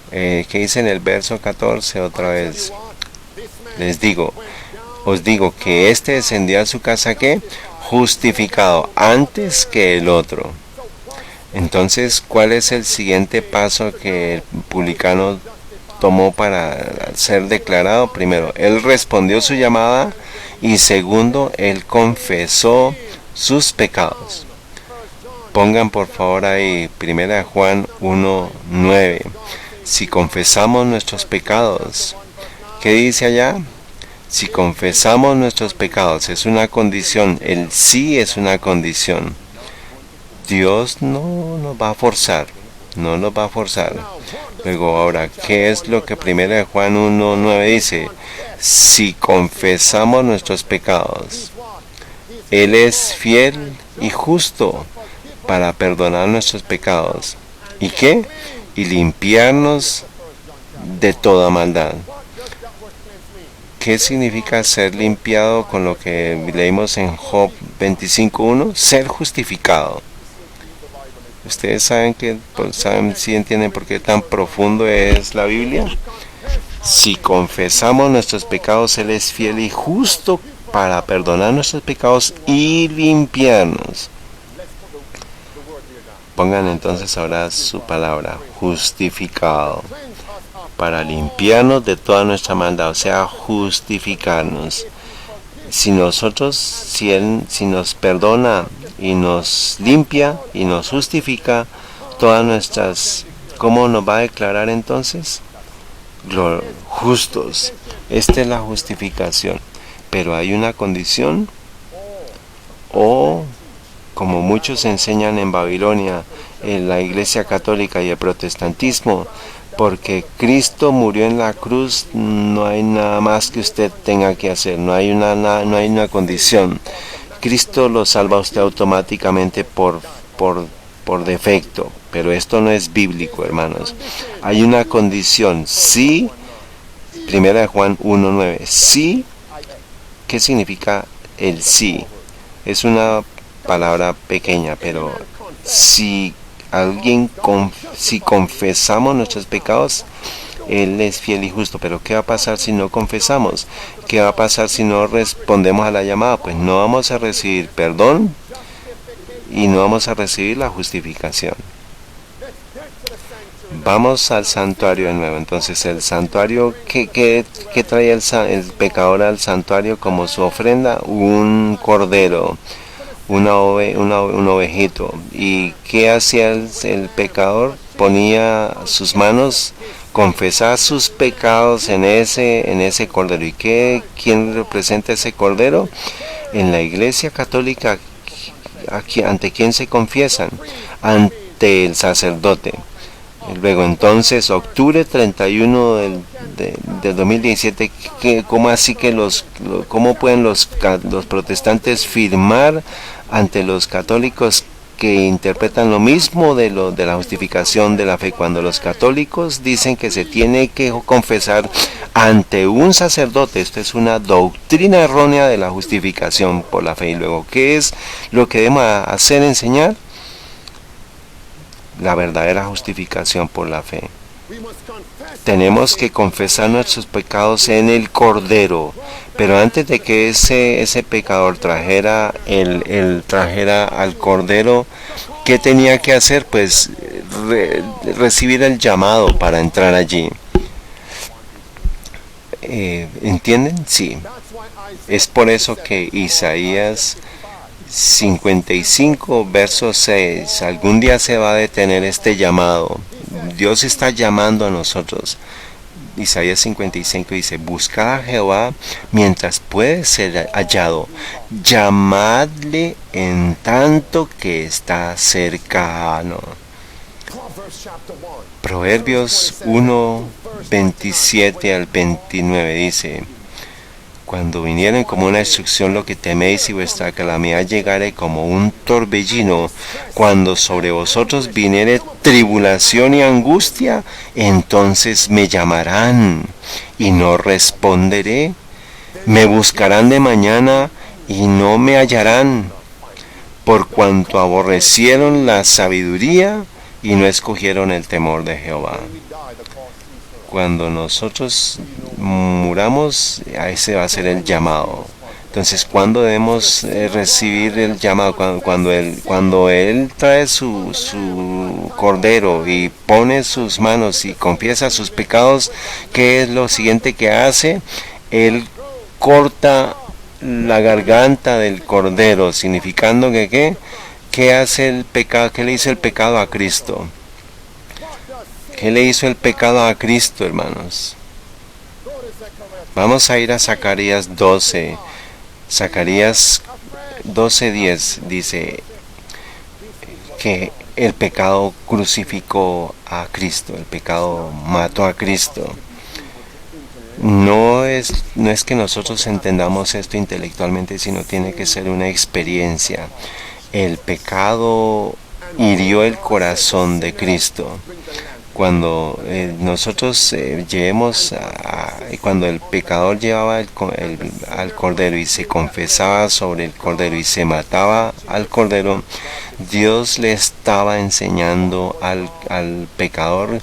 ¿Qué dice en el verso 14 otra vez? Os digo que éste descendió a su casa, ¿qué? Justificado antes que el otro. Entonces, ¿cuál es el siguiente paso que el publicano tomó para ser declarado? Primero, él respondió su llamada y segundo, él confesó sus pecados. Pongan por favor ahí 1 Juan 1:9. Si confesamos nuestros pecados, ¿qué dice allá? Si confesamos nuestros pecados, es una condición, el sí es una condición. Dios no nos va a forzar, no nos va a forzar. Luego ahora, ¿qué es lo que 1 Juan 1:9 dice? Si confesamos nuestros pecados, Él es fiel y justo para perdonar nuestros pecados. ¿Y qué? Y limpiarnos de toda maldad. ¿Qué significa ser limpiado con lo que leímos en Job 25:1? Ser justificado. ¿Ustedes saben si entienden por qué tan profundo es la Biblia? Si confesamos nuestros pecados, Él es fiel y justo para perdonar nuestros pecados y limpiarnos. Pongan entonces ahora su palabra, justificado, para limpiarnos de toda nuestra maldad, o sea, justificarnos. Si Él nos perdona y nos limpia y nos justifica todas nuestras, ¿cómo nos va a declarar entonces? Justos. Esta es la justificación. Pero hay una condición, o como muchos enseñan en Babilonia, en la Iglesia Católica y el protestantismo, porque Cristo murió en la cruz, no hay nada más que usted tenga que hacer, no hay una condición. Cristo lo salva a usted automáticamente por defecto, pero esto no es bíblico, hermanos. Hay una condición, sí. 1 Juan 1:9, sí. ¿Qué significa el sí? Es una palabra pequeña, pero si confesamos nuestros pecados, Él es fiel y justo. Pero ¿qué va a pasar si no confesamos? ¿Qué va a pasar si no respondemos a la llamada? Pues no vamos a recibir perdón y no vamos a recibir la justificación. Vamos al santuario de nuevo. Entonces el santuario, ¿qué trae el pecador al santuario como su ofrenda? Un cordero, un ovejito. ¿Y qué hacía el pecador? Ponía sus manos, confesaba sus pecados en ese cordero. ¿Y quién representa ese cordero? En la Iglesia Católica, ¿ante quién se confiesan? Ante el sacerdote. Luego entonces, octubre 31 del 2017, ¿cómo así que cómo pueden los protestantes firmar ante los católicos que interpretan lo mismo de la justificación de la fe, cuando los católicos dicen que se tiene que confesar ante un sacerdote? Esto es una doctrina errónea de la justificación por la fe. Y luego, ¿qué es lo que debemos hacer, enseñar? La verdadera justificación por la fe. Tenemos que confesar nuestros pecados en el Cordero, pero antes de que ese pecador trajera al Cordero, ¿qué tenía que hacer? Pues recibir el llamado para entrar allí. ¿Entienden? Sí. Es por eso que Isaías 55, verso 6, algún día se va a detener este llamado. Dios está llamando a nosotros. Isaías 55 dice: buscad a Jehová mientras puede ser hallado, llamadle en tanto que está cercano. Proverbios 1, 27 al 29 dice: cuando vinieren como una destrucción lo que teméis y vuestra calamidad llegare como un torbellino, cuando sobre vosotros viniere tribulación y angustia, entonces me llamarán y no responderé. Me buscarán de mañana y no me hallarán, por cuanto aborrecieron la sabiduría y no escogieron el temor de Jehová. Cuando nosotros muramos, a ese va a ser el llamado. Entonces, ¿cuándo debemos recibir el llamado? Cuando él trae su cordero y pone sus manos y confiesa sus pecados, ¿qué es lo siguiente que hace? Él corta la garganta del cordero, significando que ¿qué hace el pecado? ¿Qué le hizo el pecado a Cristo? ¿Qué le hizo el pecado a Cristo, hermanos? Vamos a ir a Zacarías 12. Zacarías 12:10 dice que el pecado crucificó a Cristo, el pecado mató a Cristo. No es que nosotros entendamos esto intelectualmente, sino tiene que ser una experiencia. El pecado hirió el corazón de Cristo. cuando nosotros cuando el pecador llevaba al cordero y se confesaba sobre el cordero y se mataba al cordero, Dios le estaba enseñando al pecador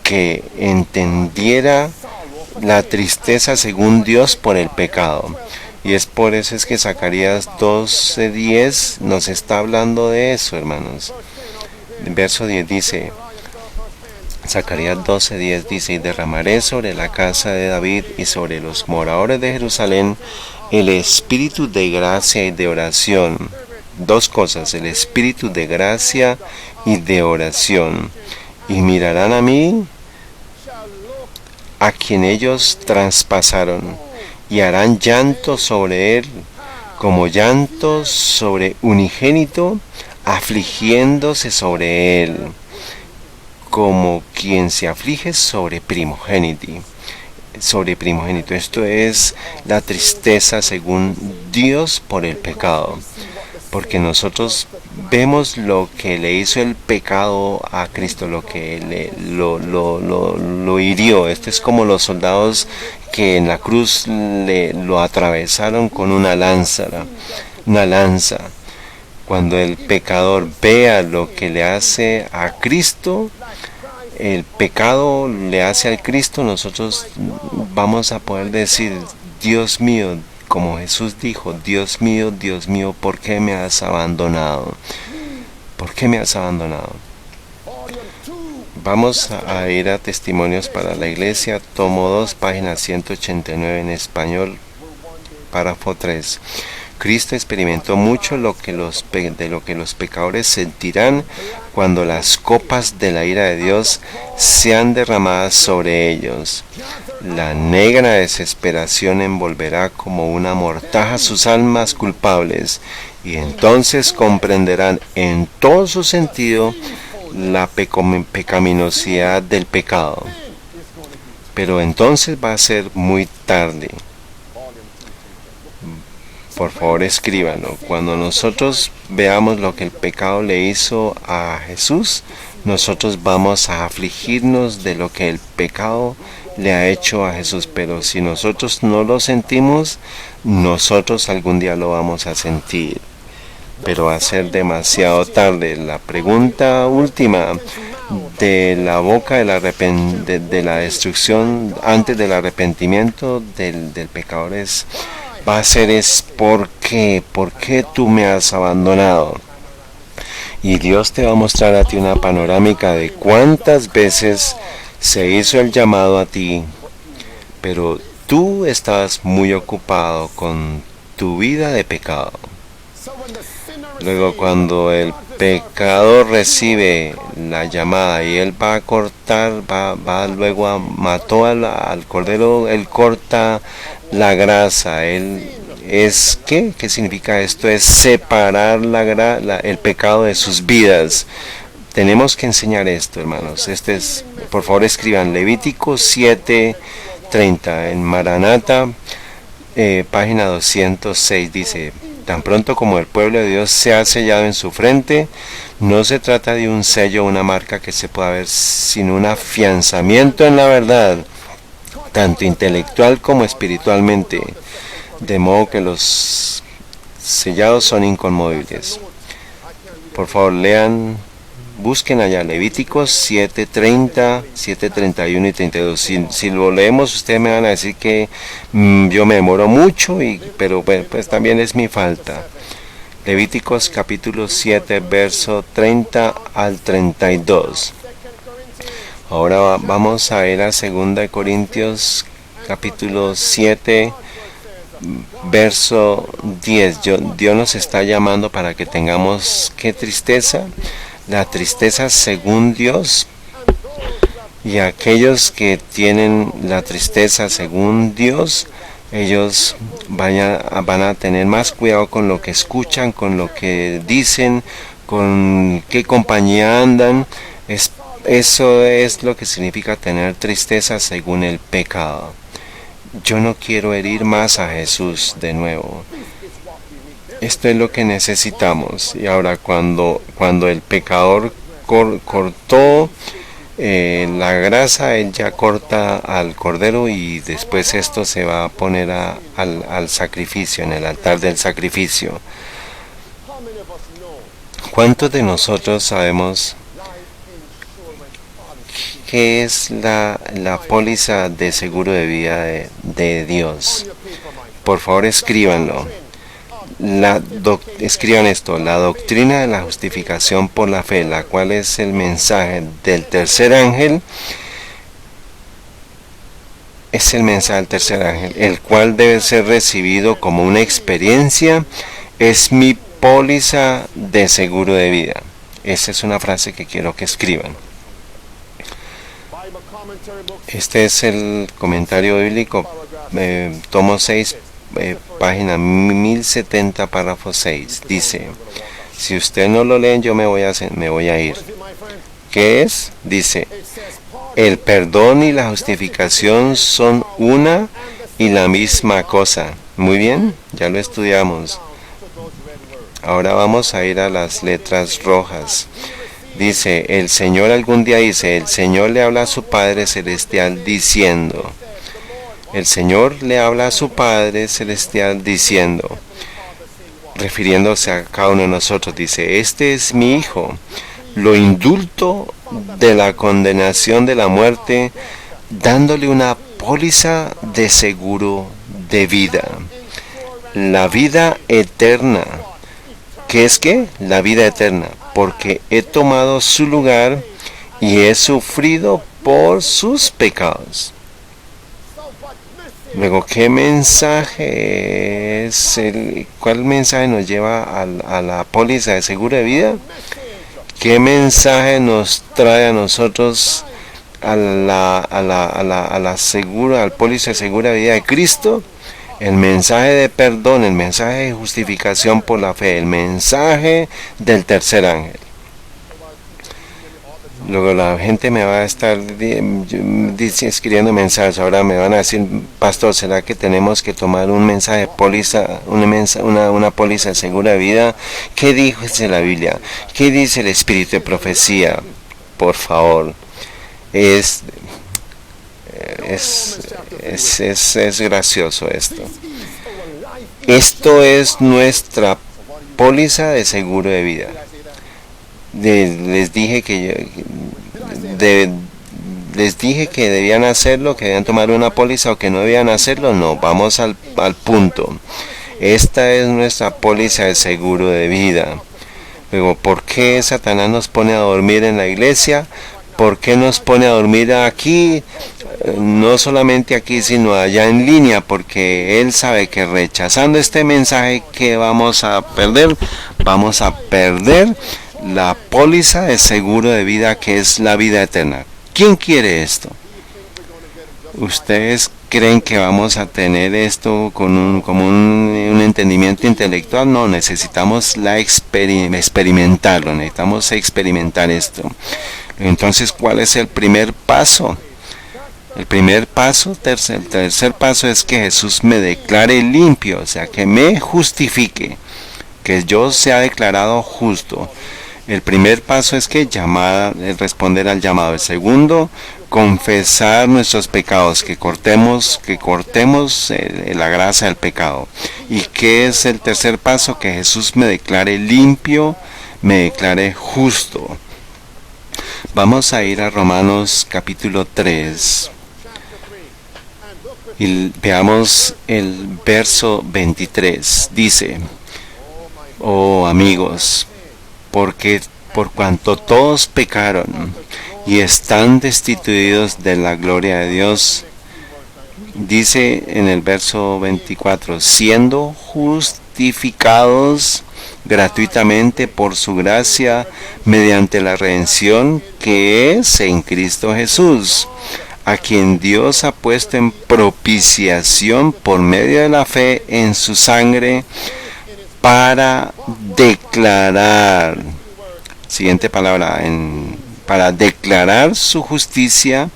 que entendiera la tristeza según Dios por el pecado. Y es por eso es que Zacarías 12:10 nos está hablando de eso, hermanos. El verso 10 dice, Zacarías 12:10 dice, y derramaré sobre la casa de David y sobre los moradores de Jerusalén el espíritu de gracia y de oración. Dos cosas, el espíritu de gracia y de oración. Y mirarán a mí, a quien ellos traspasaron, y harán llanto sobre él, como llanto sobre unigénito, afligiéndose sobre él, como quien se aflige sobre primogénito. Esto es la tristeza según Dios por el pecado, porque nosotros vemos lo que le hizo el pecado a Cristo, lo que lo hirió. Esto es como los soldados que en la cruz lo atravesaron con una lanza. Cuando el pecador vea lo que le hace a Cristo, el pecado le hace al Cristo, nosotros vamos a poder decir, Dios mío, como Jesús dijo, Dios mío, ¿por qué me has abandonado? ¿Por qué me has abandonado? Vamos a ir a Testimonios para la Iglesia, tomo 2, página 189 en español, párrafo 3. Cristo experimentó mucho de lo que los pecadores sentirán cuando las copas de la ira de Dios sean derramadas sobre ellos. La negra desesperación envolverá como una mortaja sus almas culpables, y entonces comprenderán en todo su sentido la pecaminosidad del pecado. Pero entonces va a ser muy tarde. Por favor, escríbanlo. Cuando nosotros veamos lo que el pecado le hizo a Jesús, nosotros vamos a afligirnos de lo que el pecado le ha hecho a Jesús. Pero si nosotros no lo sentimos, nosotros algún día lo vamos a sentir. Pero va a ser demasiado tarde. La pregunta última de la boca de la destrucción antes del arrepentimiento del pecador va a ser ¿por qué? ¿Por qué tú me has abandonado? Y Dios te va a mostrar a ti una panorámica de cuántas veces se hizo el llamado a ti, pero tú estabas muy ocupado con tu vida de pecado. Luego cuando el pecador recibe la llamada y él va a cortar, luego mató al cordero, él corta la grasa, ¿qué significa esto? Es separar el pecado de sus vidas. Tenemos que enseñar esto, hermanos. Por favor escriban Levítico 7:30 en Maranata, página 206, dice: tan pronto como el pueblo de Dios se ha sellado en su frente, no se trata de un sello o una marca que se pueda ver, sino un afianzamiento en la verdad, tanto intelectual como espiritualmente, de modo que los sellados son inconmovibles. Por favor, busquen allá Levíticos 7:30, 7:31 y 32. Si lo leemos, ustedes me van a decir que yo me demoro mucho, pero bueno, pues también es mi falta. Levíticos capítulo 7, verso 30 al 32. Ahora vamos a ir a 2 Corintios capítulo 7, verso 10. Dios nos está llamando para que tengamos, ¿qué tristeza? La tristeza según Dios. Y aquellos que tienen la tristeza según Dios, ellos van a tener más cuidado con lo que escuchan, con lo que dicen, con qué compañía andan. Eso es lo que significa tener tristeza según el pecado. Yo no quiero herir más a Jesús de nuevo. Esto es lo que necesitamos. Y ahora cuando el pecador cortó la grasa él ya corta al cordero y después esto se va a poner al sacrificio, en el altar del sacrificio. ¿Cuántos de nosotros sabemos qué es la póliza de seguro de vida de Dios? Por favor, escríbanlo. Escriban esto: la doctrina de la justificación por la fe, la cual es el mensaje del tercer ángel, el cual debe ser recibido como una experiencia, es mi póliza de seguro de vida. Esa es una frase que quiero que escriban. Este es el comentario bíblico, tomo 6, página 1070, párrafo 6. Dice: si usted no lo leen, yo me voy a ir. ¿Qué es? Dice: el perdón y la justificación son una y la misma cosa. Muy bien, ya lo estudiamos. Ahora vamos a ir a las letras rojas. Dice, el Señor el Señor le habla a su Padre Celestial diciendo. El Señor le habla a su Padre Celestial diciendo, refiriéndose a cada uno de nosotros, dice: este es mi Hijo, lo indulto de la condenación de la muerte, dándole una póliza de seguro de vida. La vida eterna. ¿Qué es qué? La vida eterna, porque he tomado su lugar y he sufrido por sus pecados. Luego, ¿qué mensaje es cuál mensaje nos lleva a la póliza de seguro de vida? ¿Qué mensaje nos trae a nosotros al póliza de seguro de vida de Cristo? El mensaje de perdón, el mensaje de justificación por la fe, el mensaje del tercer ángel. Luego la gente me va a estar escribiendo mensajes. Ahora me van a decir: pastor, ¿será que tenemos que tomar un mensaje de póliza, una póliza de segura de vida? ¿Qué dice la Biblia? ¿Qué dice el Espíritu de profecía? Por favor, es gracioso esto. Esto es nuestra póliza de seguro de vida. Les dije que debían hacerlo, que debían tomar una póliza, o que no debían hacerlo. No, vamos al punto. Esta es nuestra póliza de seguro de vida. Luego, ¿por qué Satanás nos pone a dormir en la iglesia? ¿Por qué nos pone a dormir aquí? No solamente aquí, sino allá en línea, porque él sabe que rechazando este mensaje, que vamos a perder la póliza de seguro de vida, que es la vida eterna. ¿Quién quiere esto? ¿Ustedes creen que vamos a tener esto como un entendimiento intelectual? No, necesitamos experimentarlo, necesitamos experimentar esto. Entonces, ¿cuál es el primer paso? El tercer paso es que Jesús me declare limpio, o sea, que me justifique, que yo sea declarado justo. El primer paso es responder al llamado. El segundo, confesar nuestros pecados, que cortemos la grasa del pecado. ¿Y qué es el tercer paso? Que Jesús me declare limpio, me declare justo. Vamos a ir a Romanos capítulo 3 y veamos el verso 23. Dice: oh amigos, porque por cuanto todos pecaron y están destituidos de la gloria de Dios, dice en el verso 24, siendo justificados gratuitamente por su gracia mediante la redención que es en Cristo Jesús, a quien Dios ha puesto en propiciación por medio de la fe en su sangre, para declarar, siguiente palabra, para declarar su justicia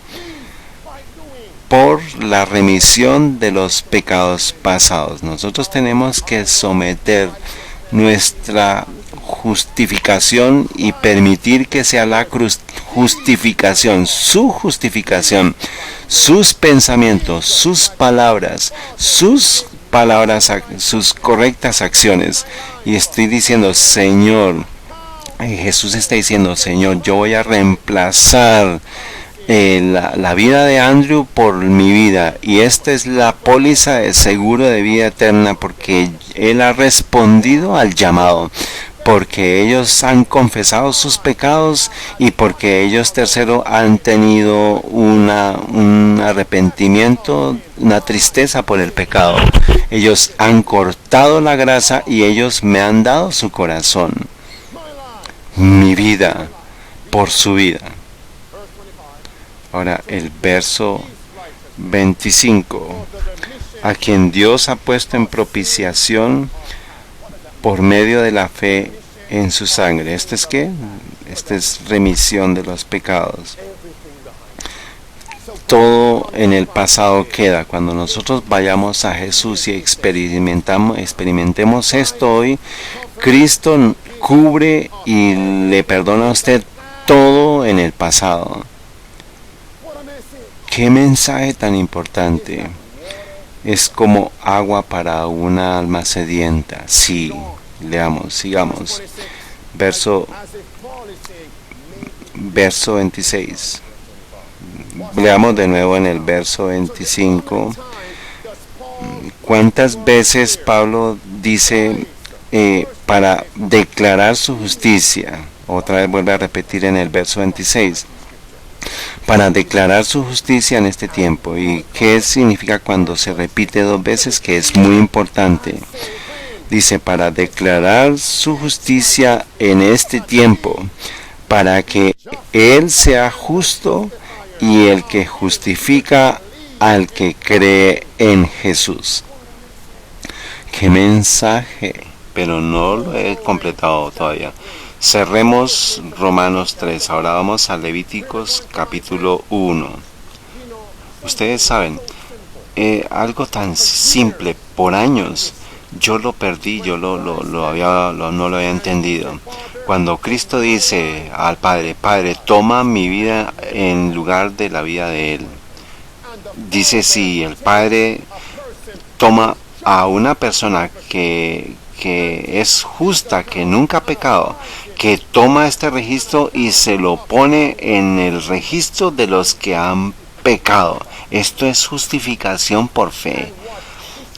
por la remisión de los pecados pasados. Nosotros tenemos que someter nuestra justificación y permitir que sea la justificación, sus pensamientos, sus palabras, sus correctas acciones. Y estoy diciendo, Señor, Jesús está diciendo, Señor, yo voy a reemplazar la vida de Andrew por mi vida, y esta es la póliza de seguro de vida eterna, porque él ha respondido al llamado, porque ellos han confesado sus pecados y porque ellos, tercero, han tenido un arrepentimiento, una tristeza por el pecado. Ellos han cortado la grasa y ellos me han dado su corazón, mi vida por su vida. Ahora el verso 25, a quien Dios ha puesto en propiciación por medio de la fe en su sangre. ¿Este es qué? Este es remisión de los pecados. Todo en el pasado queda. Cuando nosotros vayamos a Jesús y experimentemos esto hoy, Cristo cubre y le perdona a usted todo en el pasado. ¡Qué mensaje tan importante! Es como agua para una alma sedienta. Sí, leamos, sigamos. Verso 26. Leamos de nuevo en el verso 25. ¿Cuántas veces Pablo dice para declarar su justicia? Otra vez vuelve a repetir en el verso 26. Para declarar su justicia en este tiempo. ¿Y qué significa cuando se repite dos veces? Que es muy importante. Dice, para declarar su justicia en este tiempo, para que Él sea justo y el que justifica al que cree en Jesús. ¡Qué mensaje! Pero no lo he completado todavía. Cerremos Romanos 3. Ahora vamos a Levíticos capítulo 1. Ustedes saben, algo tan simple, por años yo lo perdí, yo no lo había entendido. Cuando Cristo dice al Padre, Padre, toma mi vida en lugar de la vida de Él. Dice, si el Padre toma a una persona que es justa, que nunca ha pecado, que toma este registro y se lo pone en el registro de los que han pecado. Esto es justificación por fe.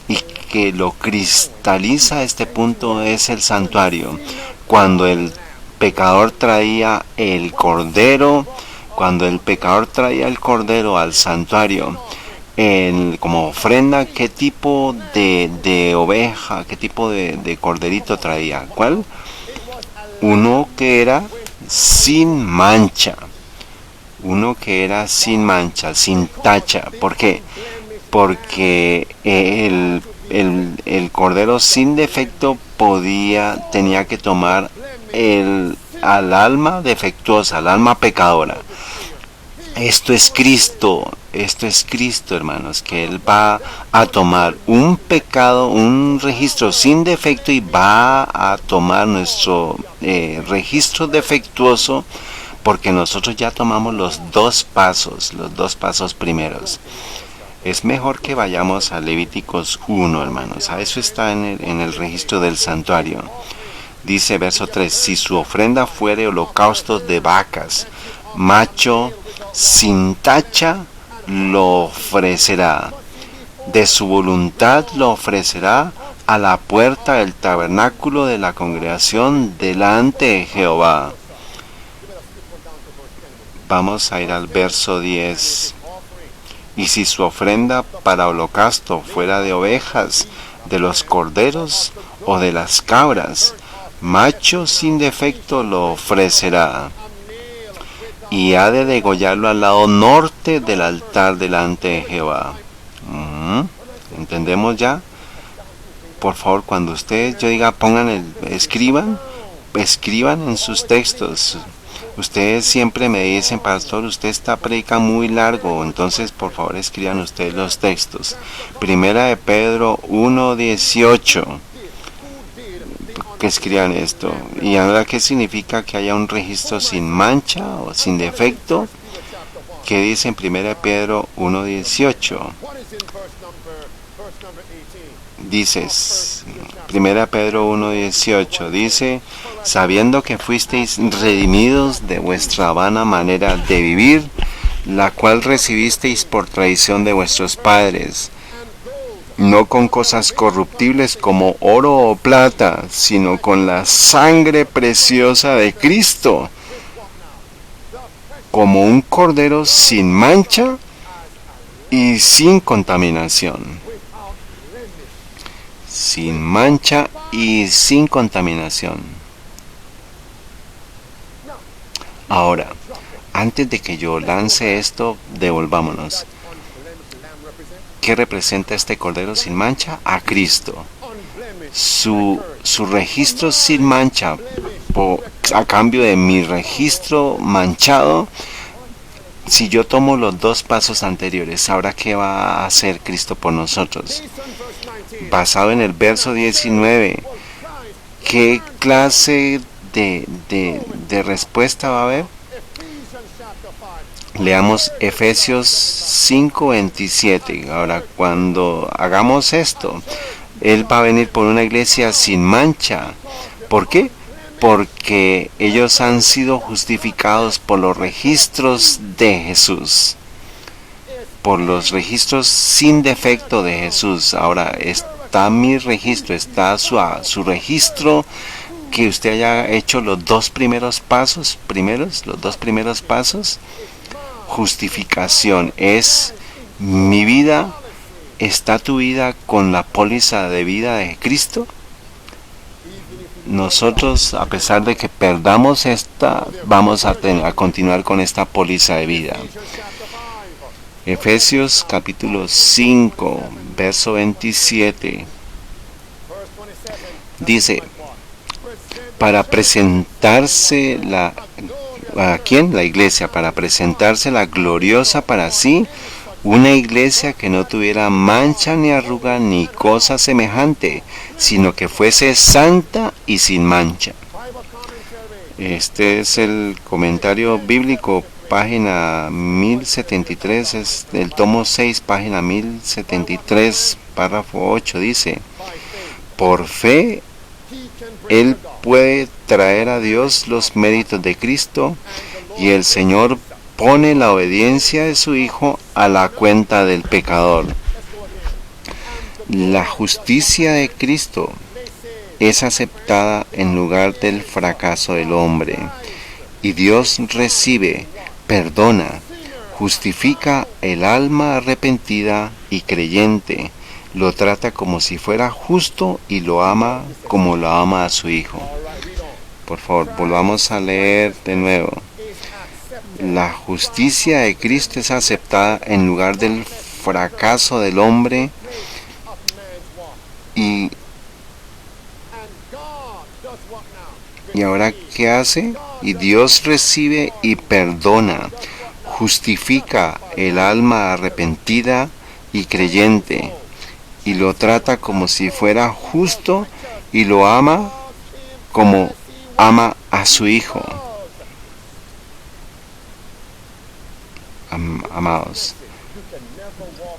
Y que lo cristaliza este punto es el santuario. Cuando el pecador traía el cordero, al santuario, como ofrenda, ¿qué tipo de oveja, qué tipo de corderito traía? ¿Cuál? Uno que era sin mancha. Sin tacha. ¿Por qué? Porque el cordero sin defecto tenía que tomar al alma defectuosa, al alma pecadora. Esto es Cristo, hermanos, que Él va a tomar un pecado, un registro sin defecto, y va a tomar nuestro registro defectuoso, porque nosotros ya tomamos los dos pasos primeros. Es mejor que vayamos a Levíticos 1, hermanos. A eso está en el registro del santuario. Dice verso 3, si su ofrenda fuere holocaustos de vacas, macho sin tacha, lo ofrecerá. De su voluntad lo ofrecerá a la puerta del tabernáculo de la congregación delante de Jehová. Vamos a ir al verso 10. Y si su ofrenda para holocausto fuera de ovejas, de los corderos o de las cabras, macho sin defecto lo ofrecerá. Y ha de degollarlo al lado norte del altar delante de Jehová. ¿Entendemos ya? Por favor, cuando ustedes, yo diga, escriban en sus textos. Ustedes siempre me dicen, pastor, usted predica muy largo, entonces por favor escriban ustedes los textos. Primera de Pedro 1:18. que escriban esto. ¿Y ahora qué significa que haya un registro sin mancha o sin defecto? ¿Qué dice en 1 Pedro 1:18? Dices, 1 Pedro 1:18 dice, sabiendo que fuisteis redimidos de vuestra vana manera de vivir, la cual recibisteis por tradición de vuestros padres, no con cosas corruptibles como oro o plata, sino con la sangre preciosa de Cristo, como un cordero sin mancha y sin contaminación. Sin mancha y sin contaminación. Ahora, antes de que yo lance esto, devolvámonos. ¿Qué representa este cordero sin mancha? A Cristo. Su registro sin mancha, a cambio de mi registro manchado. Si yo tomo los dos pasos anteriores, ¿ahora qué va a hacer Cristo por nosotros? Basado en el verso 19, ¿qué clase de respuesta va a haber? Leamos Efesios 5:27. Ahora, cuando hagamos esto, Él va a venir por una iglesia sin mancha. ¿Por qué? Porque ellos han sido justificados por los registros de Jesús, por los registros sin defecto de Jesús. Ahora está mi registro, está su registro, que usted haya hecho los dos primeros pasos. Justificación es mi vida. ¿Está tu vida con la póliza de vida de Cristo? Nosotros, a pesar de que perdamos esta, vamos a continuar con esta póliza de vida. Efesios capítulo 5, verso 27. Dice, para presentarse ¿a quién? La iglesia, para presentársela gloriosa para sí, una iglesia que no tuviera mancha ni arruga ni cosa semejante, sino que fuese santa y sin mancha. Este es el comentario bíblico, página 1073, es del tomo 6, página 1073, párrafo 8, dice, por fe, Él puede traer a Dios los méritos de Cristo, y el Señor pone la obediencia de su Hijo a la cuenta del pecador. La justicia de Cristo es aceptada en lugar del fracaso del hombre, y Dios recibe, perdona, justifica el alma arrepentida y creyente, lo trata como si fuera justo y lo ama como lo ama a su Hijo. Por favor, volvamos a leer de nuevo. La justicia de Cristo es aceptada en lugar del fracaso del hombre, y ahora ¿qué hace? Y Dios recibe y perdona, justifica el alma arrepentida y creyente, y lo trata como si fuera justo y lo ama como ama a su Hijo. Amados,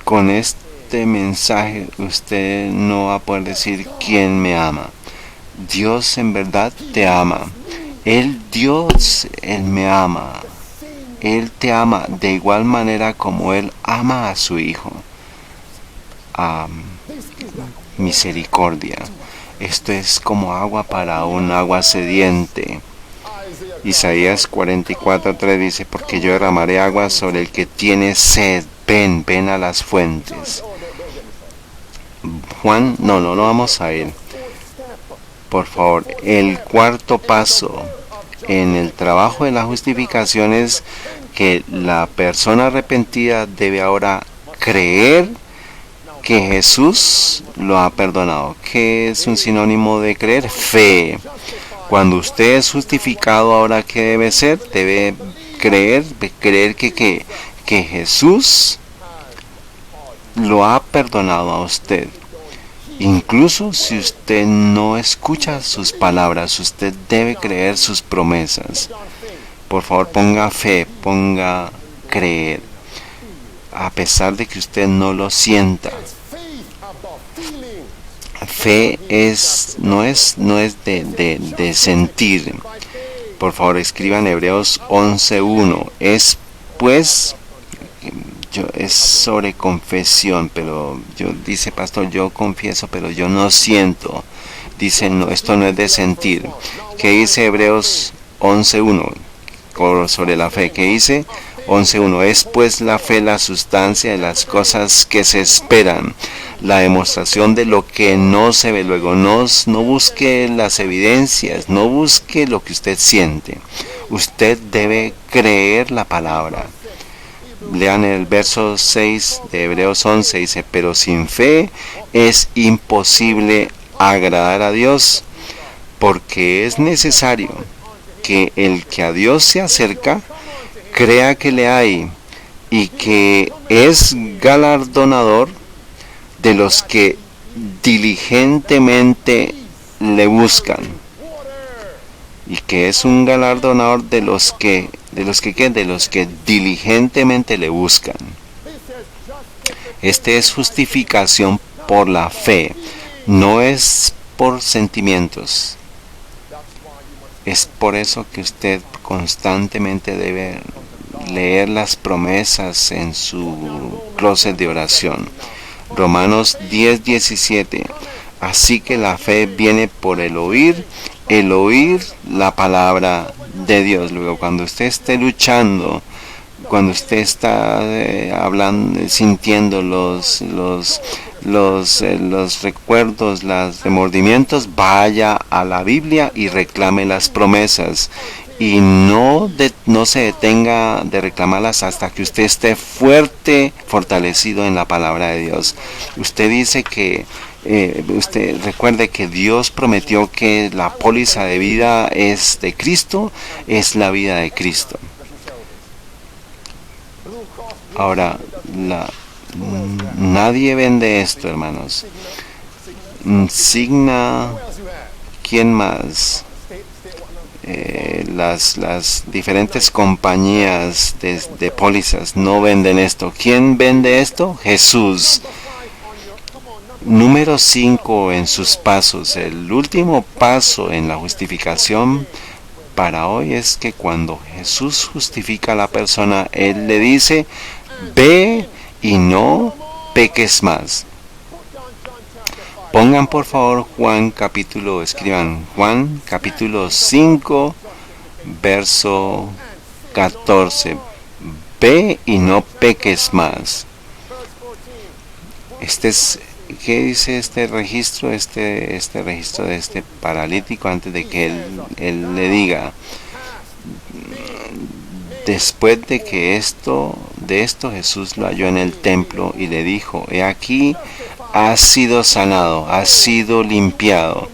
con este mensaje usted no va a poder decir quién me ama. Dios en verdad te ama. Dios me ama. Él te ama de igual manera como Él ama a su Hijo. Misericordia. Esto es como agua para un agua sediente. Isaías 44:3 dice, porque yo derramaré agua sobre el que tiene sed. Ven a las fuentes. Juan, no vamos a ir. Por favor, el cuarto paso en el trabajo de la justificación es que la persona arrepentida debe ahora creer que Jesús lo ha perdonado. ¿Qué es un sinónimo de creer? Fe. Cuando usted es justificado, ahora ¿qué debe ser? Debe creer que Jesús lo ha perdonado a usted. Incluso si usted no escucha sus palabras, usted debe creer sus promesas. Por favor, ponga fe, ponga creer, a pesar de que usted no lo sienta. Fe no es de sentir. Por favor, escriban Hebreos 11:1. Es pues, es sobre confesión, pero dice pastor, yo confieso, pero yo no siento. Dice, no, esto no es de sentir. ¿Qué dice Hebreos 11:1? Sobre la fe, ¿qué dice? 11:1. Es pues la fe la sustancia de las cosas que se esperan, la demostración de lo que no se ve. Luego, no busque las evidencias, no busque lo que usted siente. Usted debe creer la palabra. Lean el verso 6 de Hebreos 11, dice, pero sin fe es imposible agradar a Dios, porque es necesario que el que a Dios se acerca crea que le hay y que es galardonador de los que diligentemente le buscan, y que es un galardonador de los que diligentemente le buscan. Este es justificación por la fe, no es por sentimientos. Es por eso que usted constantemente debe leer las promesas en su closet de oración. Romanos 10:17. Así que la fe viene por el oír la palabra de Dios. Luego, cuando usted esté luchando, cuando usted está hablando, sintiendo los recuerdos, los remordimientos, vaya a la Biblia y reclame las promesas. Y no se detenga de reclamarlas hasta que usted esté fuerte, fortalecido en la palabra de Dios. Usted dice que, usted recuerde que Dios prometió que la póliza de vida es de Cristo, es la vida de Cristo. Ahora, nadie vende esto, hermanos. Signa, ¿quién más? Las diferentes compañías de pólizas no venden esto. ¿Quién vende esto? Jesús. Número 5 en sus pasos. El último paso en la justificación para hoy es que cuando Jesús justifica a la persona, Él le dice, ve y no peques más. Pongan por favor escriban Juan capítulo 5, verso 14. Ve y no peques más. ¿Qué dice este registro? Este registro de este paralítico antes de que él le diga. Después de esto Jesús lo halló en el templo y le dijo, he aquí, has sido sanado, has sido limpiado.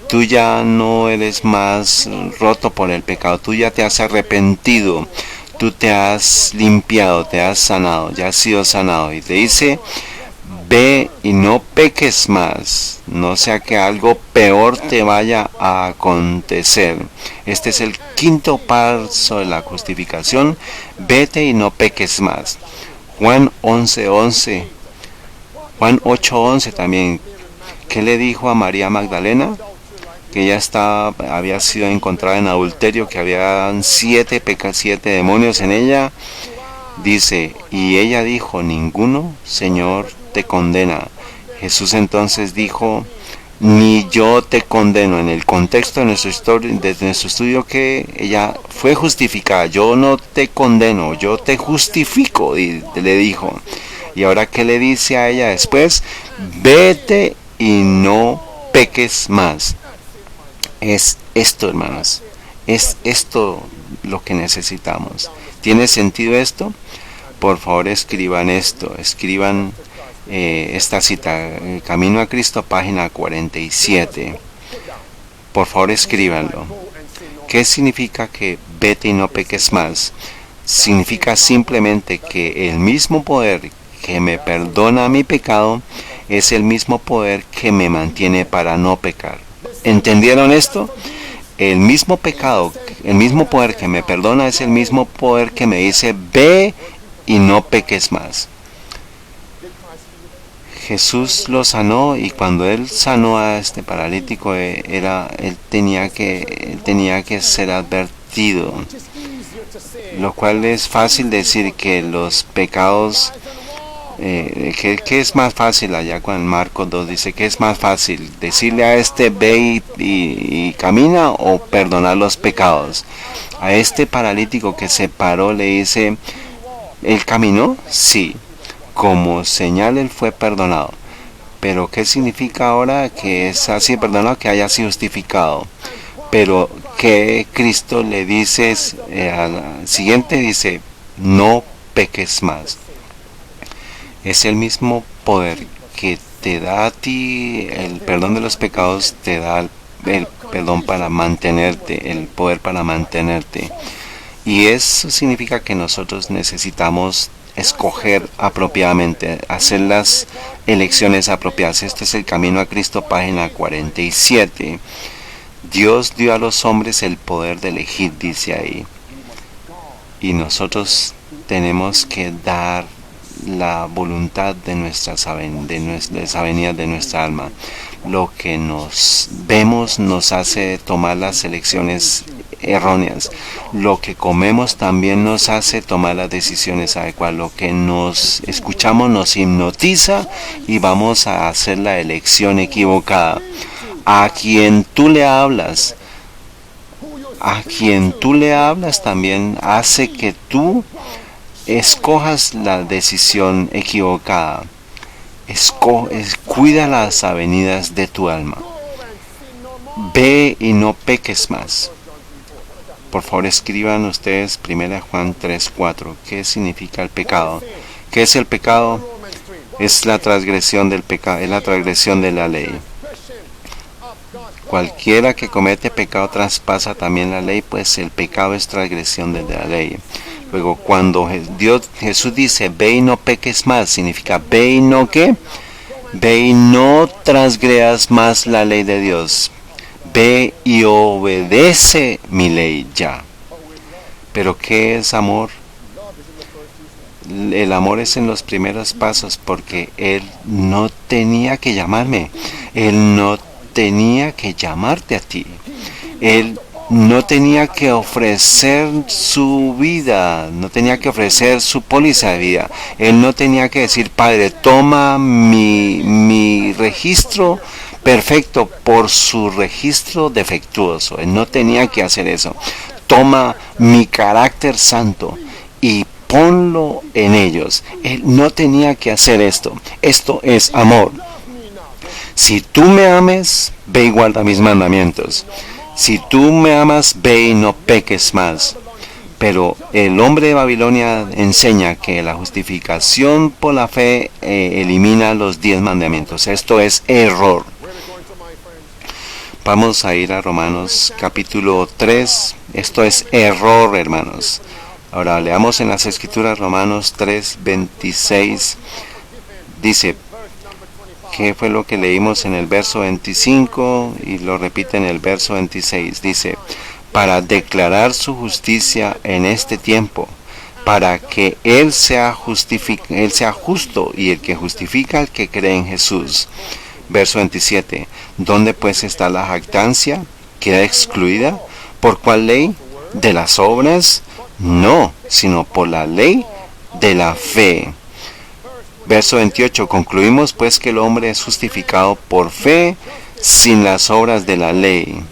Tú ya no eres más roto por el pecado, tú ya te has arrepentido, tú te has limpiado, te has sanado, ya has sido sanado. Y te dice, ve y no peques más, no sea que algo peor te vaya a acontecer. Este es el quinto paso de la justificación, vete y no peques más. Juan 11:11. Juan 8:11 también. ¿Qué le dijo a María Magdalena? Que ella había sido encontrada en adulterio, que habían 7 demonios en ella. Dice, y ella dijo, ninguno, Señor, te condena. Jesús entonces dijo, ni yo te condeno. En el contexto de nuestro estudio, que ella fue justificada. Yo no te condeno, yo te justifico, y le dijo. Y ahora, ¿qué le dice a ella después? Vete y no peques más. Es esto, hermanos. Es esto lo que necesitamos. ¿Tiene sentido esto? Por favor, escriban esto. Escriban esta cita. Camino a Cristo, página 47. Por favor, escríbanlo. ¿Qué significa que vete y no peques más? Significa simplemente que el mismo poder que me perdona mi pecado es el mismo poder que me mantiene para no pecar. ¿Entendieron esto? El mismo pecado, el mismo poder que me perdona es el mismo poder que me dice, ve y no peques más. Jesús lo sanó, y cuando él sanó a este paralítico, él tenía que ser advertido, lo cual es fácil decir que los pecados, que es más fácil allá cuando Marcos 2 dice que es más fácil decirle a este ve y camina, o perdonar los pecados. A este paralítico que se paró le dice, ¿él caminó? Sí. Como señal él fue perdonado. Pero ¿qué significa ahora que es así perdonado? Que haya sido justificado. Pero que Cristo le dice al siguiente, dice, no peques más. Es el mismo poder que te da a ti el perdón de los pecados, te da el perdón para mantenerte, el poder para mantenerte. Y eso significa que nosotros necesitamos escoger apropiadamente, hacer las elecciones apropiadas. Este es el Camino a Cristo, página 47. Dios dio a los hombres el poder de elegir, dice ahí. Y nosotros tenemos que dar la voluntad de nuestras avenidas de nuestra alma. Lo que nos vemos nos hace tomar las elecciones erróneas. Lo que comemos también nos hace tomar las decisiones adecuadas. Lo que nos escuchamos nos hipnotiza y vamos a hacer la elección equivocada. A quien tú le hablas, también hace que tú escojas la decisión equivocada. Cuida las avenidas de tu alma. Ve y no peques más. Por favor, escriban ustedes 1 Juan 3:4. ¿Qué significa el pecado? ¿Qué es el pecado? Es la transgresión del pecado, es la transgresión de la ley. Cualquiera que comete pecado traspasa también la ley, pues el pecado es transgresión de la ley. Luego, cuando Jesús dice, ve y no peques más, significa, ve y no ¿qué? Ve y no transgredas más la ley de Dios. Ve y obedece mi ley ya. Pero ¿qué es amor? El amor es en los primeros pasos, porque Él no tenía que llamarme. Él no tenía que llamarte a ti. Él no tenía que ofrecer su vida, no tenía que ofrecer su póliza de vida. Él no tenía que decir, Padre, toma mi registro perfecto por su registro defectuoso. Él no tenía que hacer eso. Toma mi carácter santo y ponlo en ellos. Él no tenía que hacer esto. Esto es amor. Si tú me ames, ve y guarda mis mandamientos. Si tú me amas, ve y no peques más. Pero el hombre de Babilonia enseña que la justificación por la fe elimina los 10 mandamientos. Esto es error. Vamos a ir a Romanos capítulo 3. Esto es error, hermanos. Ahora leamos en las Escrituras Romanos 3:26. Dice, ¿qué fue lo que leímos en el verso 25? Y lo repite en el verso 26. Dice, para declarar su justicia en este tiempo, para que Él sea justo y el que justifica al que cree en Jesús. Verso 27. ¿Dónde pues está la jactancia? ¿Queda excluida? ¿Por cuál ley? ¿De las obras? No, sino por la ley de la fe. Verso 28. Concluimos pues que el hombre es justificado por fe sin las obras de la ley.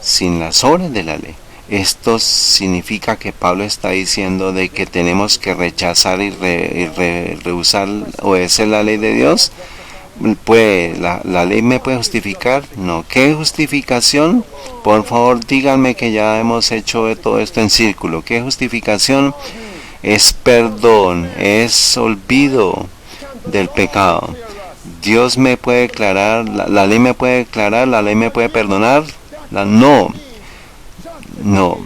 Sin las obras de la ley. Esto significa que Pablo está diciendo de que tenemos que rechazar y rehusar obedecer la ley de Dios. ¿La ley me puede justificar? No. ¿Qué justificación? Por favor, díganme que ya hemos hecho todo esto en círculo. ¿Qué justificación? Es perdón, es olvido del pecado. Dios me puede declarar, la ley me puede declarar, la ley me puede perdonar. No,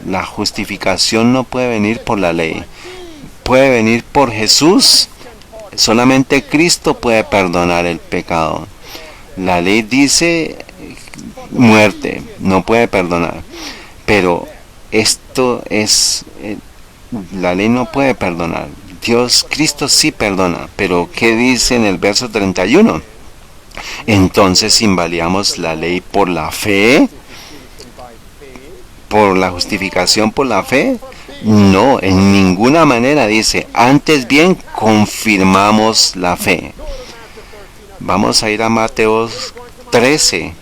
la justificación no puede venir por la ley. Puede venir por Jesús. solamente Cristo puede perdonar el pecado. La ley dice muerte, no puede perdonar. Pero esto es, la ley no puede perdonar. Dios, Cristo sí perdona. Pero ¿qué dice en el verso 31? Entonces invalidamos la ley por la fe, por la justificación por la fe. No, en ninguna manera dice. Antes bien, confirmamos la fe. Vamos a ir a Mateo 13,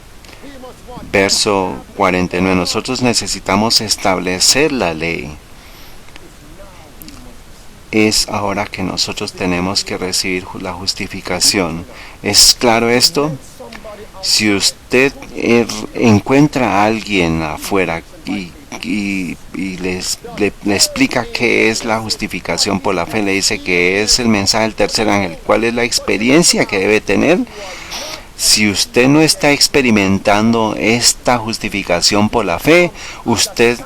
verso 49. Nosotros necesitamos establecer la ley. Es ahora que nosotros tenemos que recibir la justificación. ¿Es claro esto? Si usted encuentra a alguien afuera y le explica qué es la justificación por la fe, le dice que es el mensaje del tercer ángel, cuál es la experiencia que debe tener. Si usted no está experimentando esta justificación por la fe, usted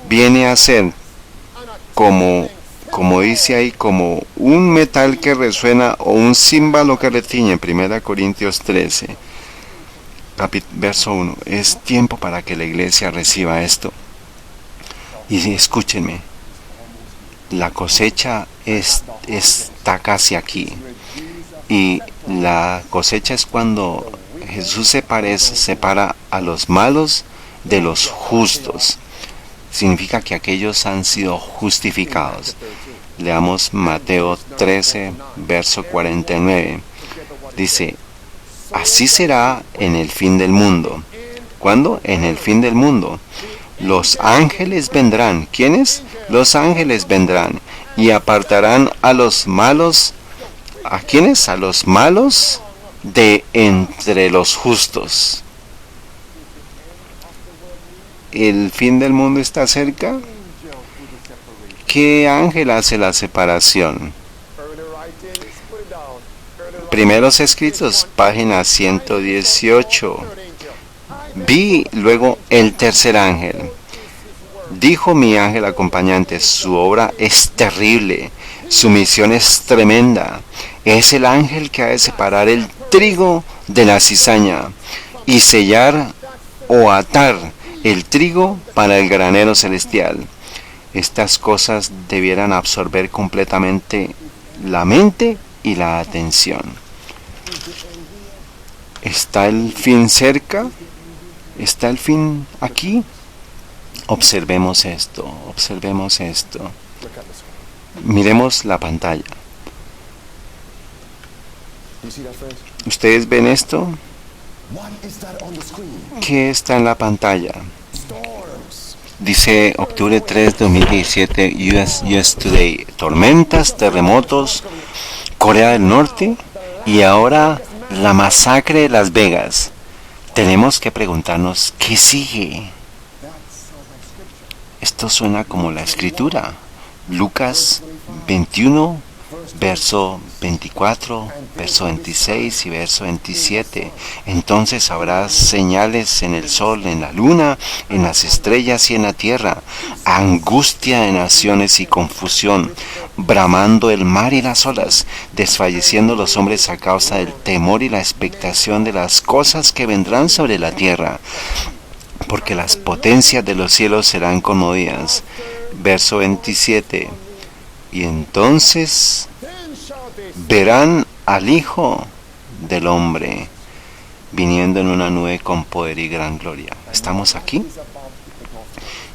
viene a ser como dice ahí, como un metal que resuena o un címbalo que retiñe. 1 Corintios 13, verso 1. Es tiempo para que la iglesia reciba esto. Y escúchenme, la cosecha está casi aquí. Y la cosecha es cuando Jesús separa a los malos de los justos. Significa que aquellos han sido justificados. Leamos Mateo 13, verso 49. Dice, así será en el fin del mundo. ¿Cuándo? En el fin del mundo. Los ángeles vendrán. ¿Quiénes? Los ángeles vendrán y apartarán a los malos. ¿A quiénes? A los malos de entre los justos. ¿El fin del mundo está cerca? ¿Qué ángel hace la separación? Primeros escritos, página 118. Vi luego el tercer ángel. Dijo mi ángel acompañante, su obra es terrible, su misión es tremenda. Es el ángel que ha de separar el trigo de la cizaña y sellar o atar el trigo para el granero celestial. Estas cosas debieran absorber completamente la mente y la atención. ¿Está el fin cerca? ¿Está el fin aquí? Observemos esto, observemos esto. Miremos la pantalla. ¿Ustedes ven esto? ¿Qué está en la pantalla? Dice octubre 3, 2017, US Today. Tormentas, terremotos, Corea del Norte y ahora la masacre de Las Vegas. Tenemos que preguntarnos, ¿qué sigue? Esto suena como la escritura. Lucas 21, verso 24, verso 26 y verso 27. Entonces habrá señales en el sol, en la luna, en las estrellas y en la tierra, angustia de naciones y confusión, bramando el mar y las olas, desfalleciendo los hombres a causa del temor y la expectación de las cosas que vendrán sobre la tierra, porque las potencias de los cielos serán conmovidas. Verso 27. Y entonces verán al Hijo del Hombre viniendo en una nube con poder y gran gloria. ¿Estamos aquí?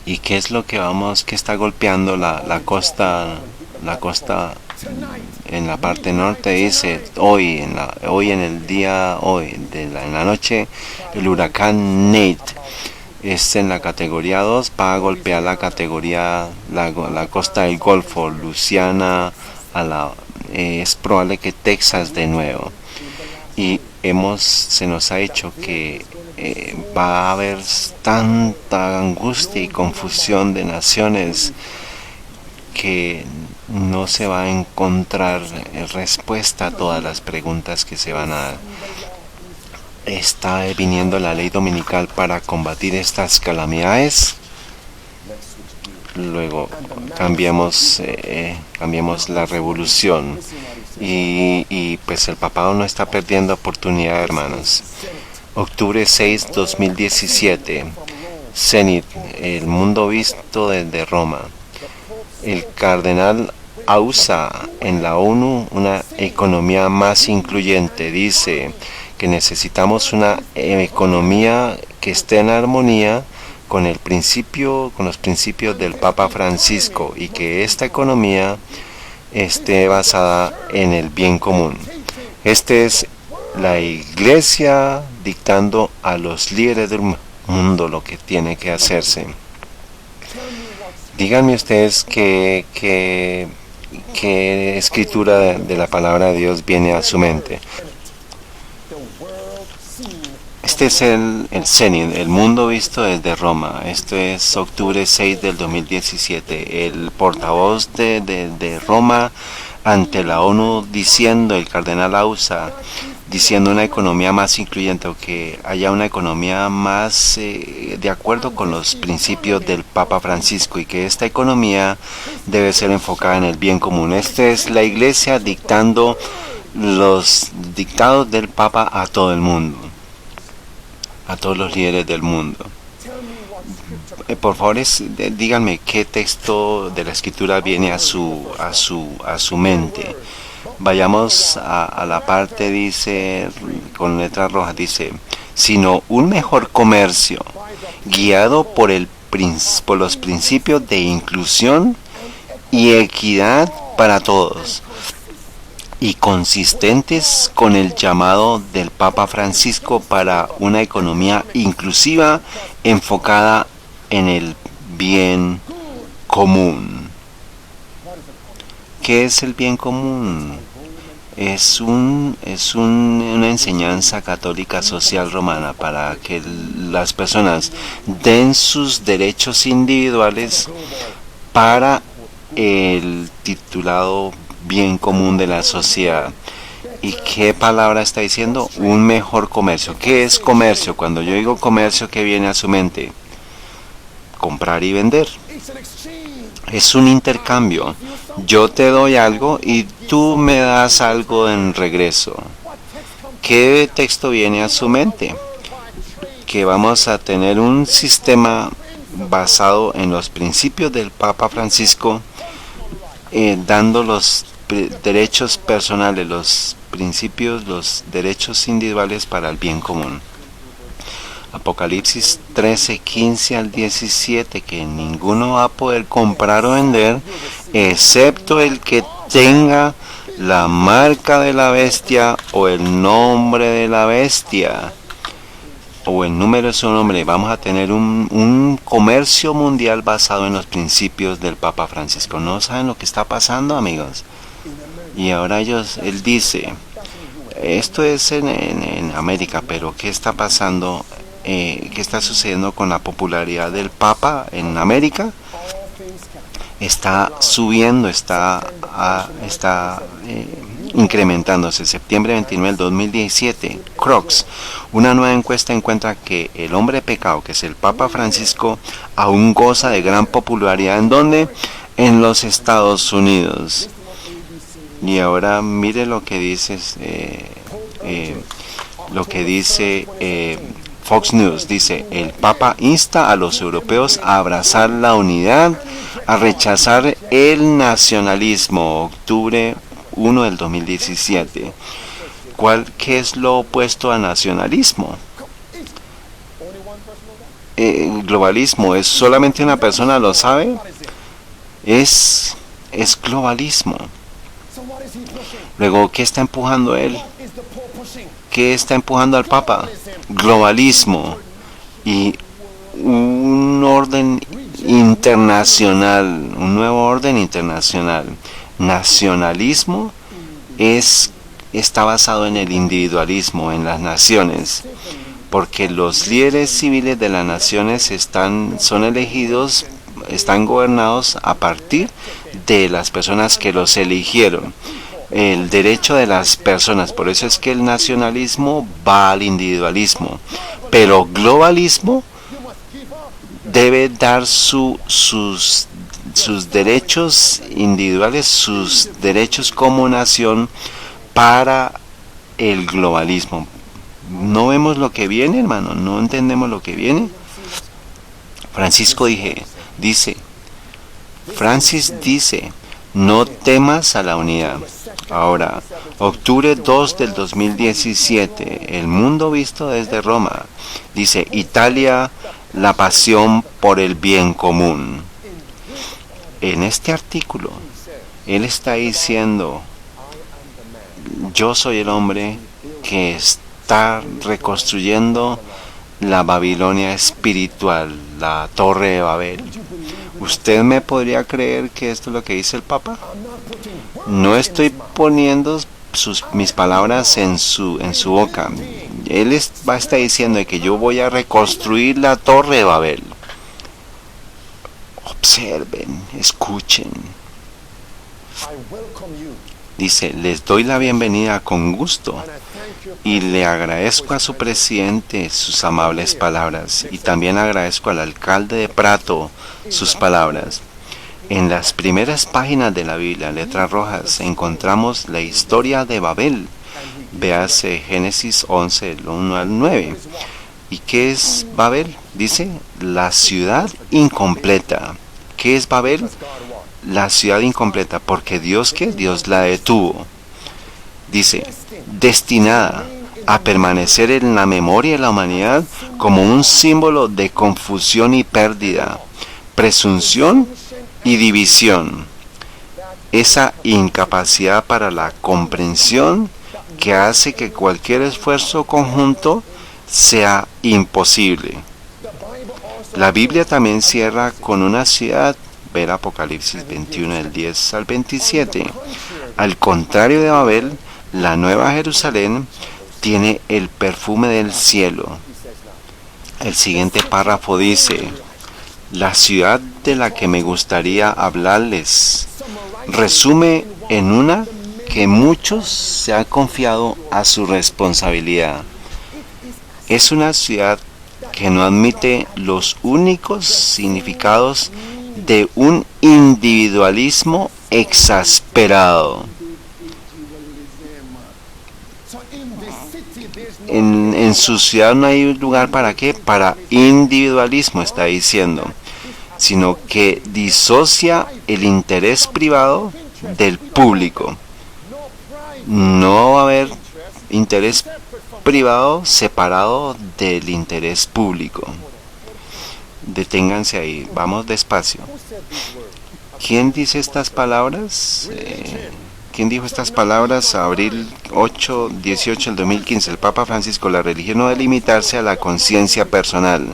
¿Y qué es lo que está golpeando la costa en la parte norte? Dice en la noche, el huracán Nate es en la categoría 2, va a golpear la categoría, la costa del Golfo, Luisiana, es probable que Texas de nuevo. Y se nos ha dicho que va a haber tanta angustia y confusión de naciones que no se va a encontrar respuesta a todas las preguntas que se van a dar. Está viniendo la ley dominical para combatir estas calamidades. Luego cambiamos la revolución. y pues el papado no está perdiendo oportunidad, hermanos. Octubre 6, 2017. Zenit, el mundo visto desde Roma. El cardenal Ausa en la ONU una economía más incluyente. Dice que necesitamos una economía que esté en armonía con los principios del Papa Francisco, y que esta economía esté basada en el bien común. Este es la Iglesia dictando a los líderes del mundo lo que tiene que hacerse. Díganme ustedes qué escritura de la palabra de Dios viene a su mente. Este es el Zenit, el mundo visto desde Roma. Esto es octubre 6 del 2017. El portavoz de Roma ante la ONU diciendo, el cardenal Ausa, diciendo una economía más incluyente, o que haya una economía más de acuerdo con los principios del Papa Francisco, y que esta economía debe ser enfocada en el bien común. Esta es la Iglesia dictando los dictados del Papa a todo el mundo, a todos los líderes del mundo. Por favor, díganme qué texto de la escritura viene a su mente. Vayamos a la parte, dice, con letras rojas, dice, sino un mejor comercio, guiado por los principios de inclusión y equidad para todos, y consistentes con el llamado del Papa Francisco para una economía inclusiva enfocada en el bien común. ¿Qué es el bien común? Es una enseñanza católica social romana para que las personas den sus derechos individuales para el titulado bien común de la sociedad. ¿Y qué palabra está diciendo? Un mejor comercio. ¿Qué es comercio? Cuando yo digo comercio, ¿qué viene a su mente? Comprar y vender. Es un intercambio. Yo te doy algo y tú me das algo en regreso. ¿Qué texto viene a su mente? Que vamos a tener un sistema basado en los principios del Papa Francisco, dando los derechos personales, los principios, los derechos individuales para el bien común. Apocalipsis 13, 15 al 17, que ninguno va a poder comprar o vender, excepto el que tenga la marca de la bestia o el nombre de la bestia, o el número de su nombre. Vamos a tener un comercio mundial basado en los principios del Papa Francisco. ¿No saben lo que está pasando, amigos? Y ahora él dice, esto es en América, pero ¿qué está pasando? ¿Qué está sucediendo con la popularidad del Papa en América? Está subiendo, está incrementándose. Septiembre 29 del 2017, Crocs, una nueva encuesta encuentra que el hombre pecado, que es el Papa Francisco, aún goza de gran popularidad. ¿En dónde? En los Estados Unidos. Y ahora mire lo que dice Fox News. Dice, el Papa insta a los europeos a abrazar la unidad, a rechazar el nacionalismo. Octubre 1 del 2017. ¿Qué es lo opuesto a nacionalismo? Globalismo. ¿Es solamente una persona lo sabe? Es globalismo. Luego, ¿qué está empujando él? ¿Qué está empujando al Papa? Globalismo y un orden internacional, un nuevo orden internacional. Nacionalismo está basado en el individualismo, en las naciones, porque los líderes civiles de las naciones son elegidos, están gobernados a partir de las personas que los eligieron. El derecho de las personas, por eso es que el nacionalismo va al individualismo, pero globalismo debe dar sus sus derechos individuales, sus derechos como nación para el globalismo. No vemos lo que viene, hermano, no entendemos lo que viene. Francis dice, no temas a la unidad. Ahora, octubre 2 del 2017, El Mundo Visto desde Roma. Dice, Italia, la pasión por el bien común. En este artículo, él está diciendo, yo soy el hombre que está reconstruyendo la Babilonia espiritual, la Torre de Babel. ¿Usted me podría creer que esto es lo que dice el Papa? No estoy poniendo mis palabras en su boca. Él va a estar diciendo que yo voy a reconstruir la Torre de Babel. Observen, escuchen. Dice, les doy la bienvenida con gusto y le agradezco a su presidente sus amables palabras y también agradezco al alcalde de Prato sus palabras. En las primeras páginas de la Biblia, letras rojas, encontramos la historia de Babel. Véase Génesis 11, del 1 al 9. ¿Y qué es Babel? Dice, la ciudad incompleta. ¿Qué es Babel? La ciudad incompleta, porque Dios, ¿qué? Dios la detuvo. Dice, destinada a permanecer en la memoria de la humanidad como un símbolo de confusión y pérdida, presunción y división. Esa incapacidad para la comprensión que hace que cualquier esfuerzo conjunto sea imposible. La Biblia también cierra con una ciudad, ver Apocalipsis 21 del 10 al 27. Al contrario de Babel, la Nueva Jerusalén tiene el perfume del cielo. El siguiente párrafo dice, la ciudad de la que me gustaría hablarles resume en una que muchos se han confiado a su responsabilidad. Es una ciudad que no admite los únicos significados de un individualismo exasperado. En su ciudad no hay lugar para qué, para individualismo, está diciendo, sino que disocia el interés privado del público. No va a haber interés privado separado del interés público. Deténganse ahí, vamos despacio. ¿Quién dice estas palabras? ¿Quién dijo estas palabras? Abril 8, 18 del 2015. El Papa Francisco, la religión no debe limitarse a la conciencia personal.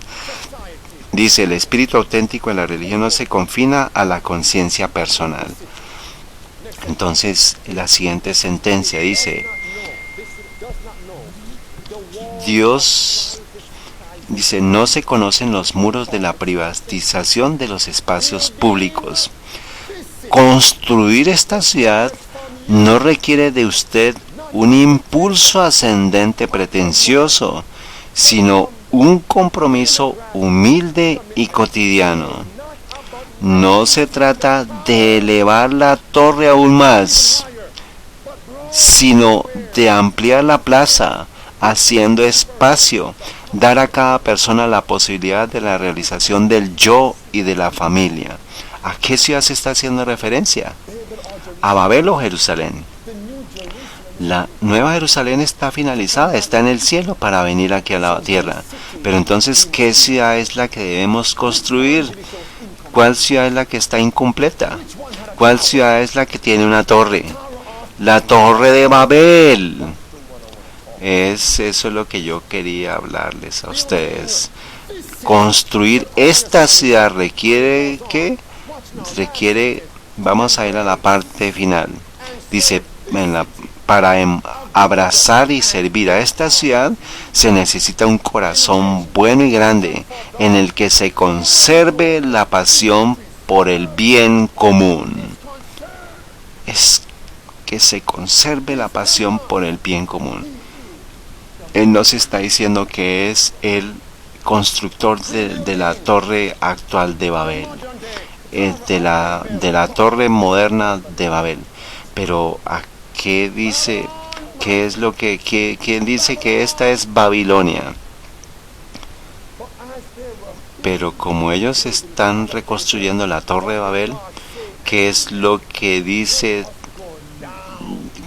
Dice, el espíritu auténtico en la religión no se confina a la conciencia personal. Entonces, la siguiente sentencia dice, Dios dice, no se conocen los muros de la privatización de los espacios públicos. Construir esta ciudad no requiere de usted un impulso ascendente pretencioso, sino un compromiso humilde y cotidiano. No se trata de elevar la torre aún más, sino de ampliar la plaza, haciendo espacio, dar a cada persona la posibilidad de la realización del yo y de la familia. ¿A qué ciudad se está haciendo referencia? ¿A Babel o Jerusalén? La Nueva Jerusalén está finalizada, está en el cielo para venir aquí a la tierra. Pero entonces, ¿qué ciudad es la que debemos construir? ¿Cuál ciudad es la que está incompleta? ¿Cuál ciudad es la que tiene una torre? La Torre de Babel. Eso es lo que yo quería hablarles a ustedes. Construir esta ciudad requiere, ¿qué? Requiere, vamos a ir a la parte final. Dice, para abrazar y servir a esta ciudad se necesita un corazón bueno y grande en el que se conserve la pasión por el bien común. Es que se conserve la pasión por el bien común. Él nos está diciendo que es el constructor de la torre actual de Babel. de la torre moderna de Babel. Pero ¿a qué dice? ¿Qué es lo que quién dice que esta es Babilonia? Pero como ellos están reconstruyendo la torre de Babel, ¿qué es lo que dice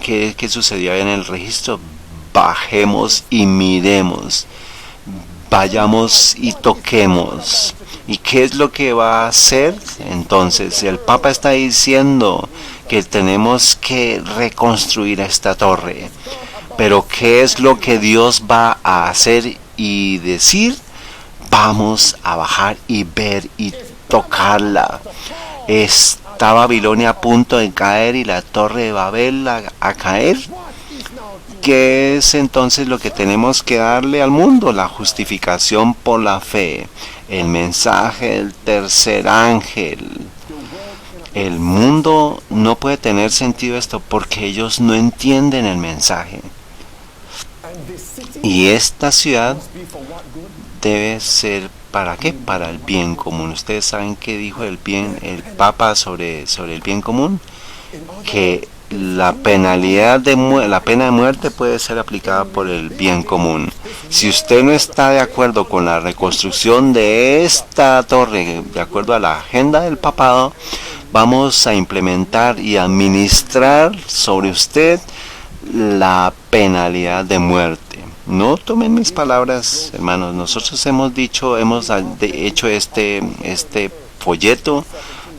que sucedió en el registro? Bajemos y miremos, vayamos y toquemos. ¿Y qué es lo que va a hacer? Entonces, el Papa está diciendo que tenemos que reconstruir esta torre. Pero ¿qué es lo que Dios va a hacer y decir? Vamos a bajar y ver y tocarla. ¿Está Babilonia a punto de caer y la torre de Babel a caer? ¿Qué es entonces lo que tenemos que darle al mundo? La justificación por la fe, el mensaje del tercer ángel. El mundo no puede tener sentido esto porque ellos no entienden el mensaje. Y esta ciudad debe ser ¿para qué? Para el bien común. Ustedes saben qué dijo el Papa sobre el bien común, que la penalidad la pena de muerte puede ser aplicada por el bien común. Si usted no está de acuerdo con la reconstrucción de esta torre, de acuerdo a la agenda del papado, vamos a implementar y administrar sobre usted la penalidad de muerte. No tomen mis palabras, hermanos. Nosotros hemos hecho este folleto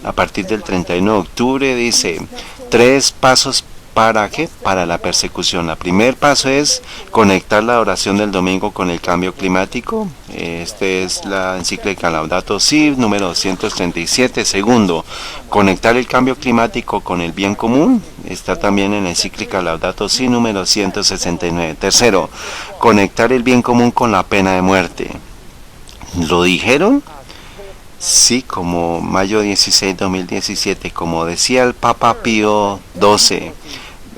a partir del 31 de octubre. Dice 3 pasos para qué, para la persecución. El primer paso es conectar la oración del domingo con el cambio climático. Este es la encíclica Laudato Si, número 237. Segundo, conectar el cambio climático con el bien común. Está también en la encíclica Laudato Si, número 169. Tercero, conectar el bien común con la pena de muerte. ¿Lo dijeron? Sí, como mayo 16, 2017, como decía el Papa Pío XII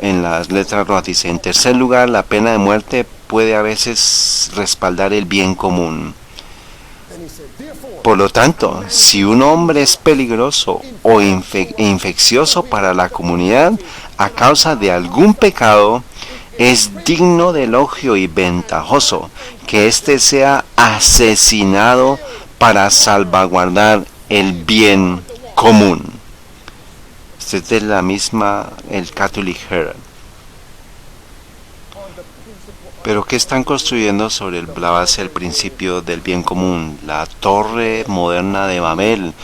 en las letras rojas, dice, en tercer lugar, la pena de muerte puede a veces respaldar el bien común. Por lo tanto, si un hombre es peligroso o infeccioso para la comunidad a causa de algún pecado, es digno de elogio y ventajoso que éste sea asesinado para salvaguardar el bien común. Este es de la misma, el Catholic Herald. Pero ¿qué están construyendo sobre la base del principio del bien común? La torre moderna de Babel,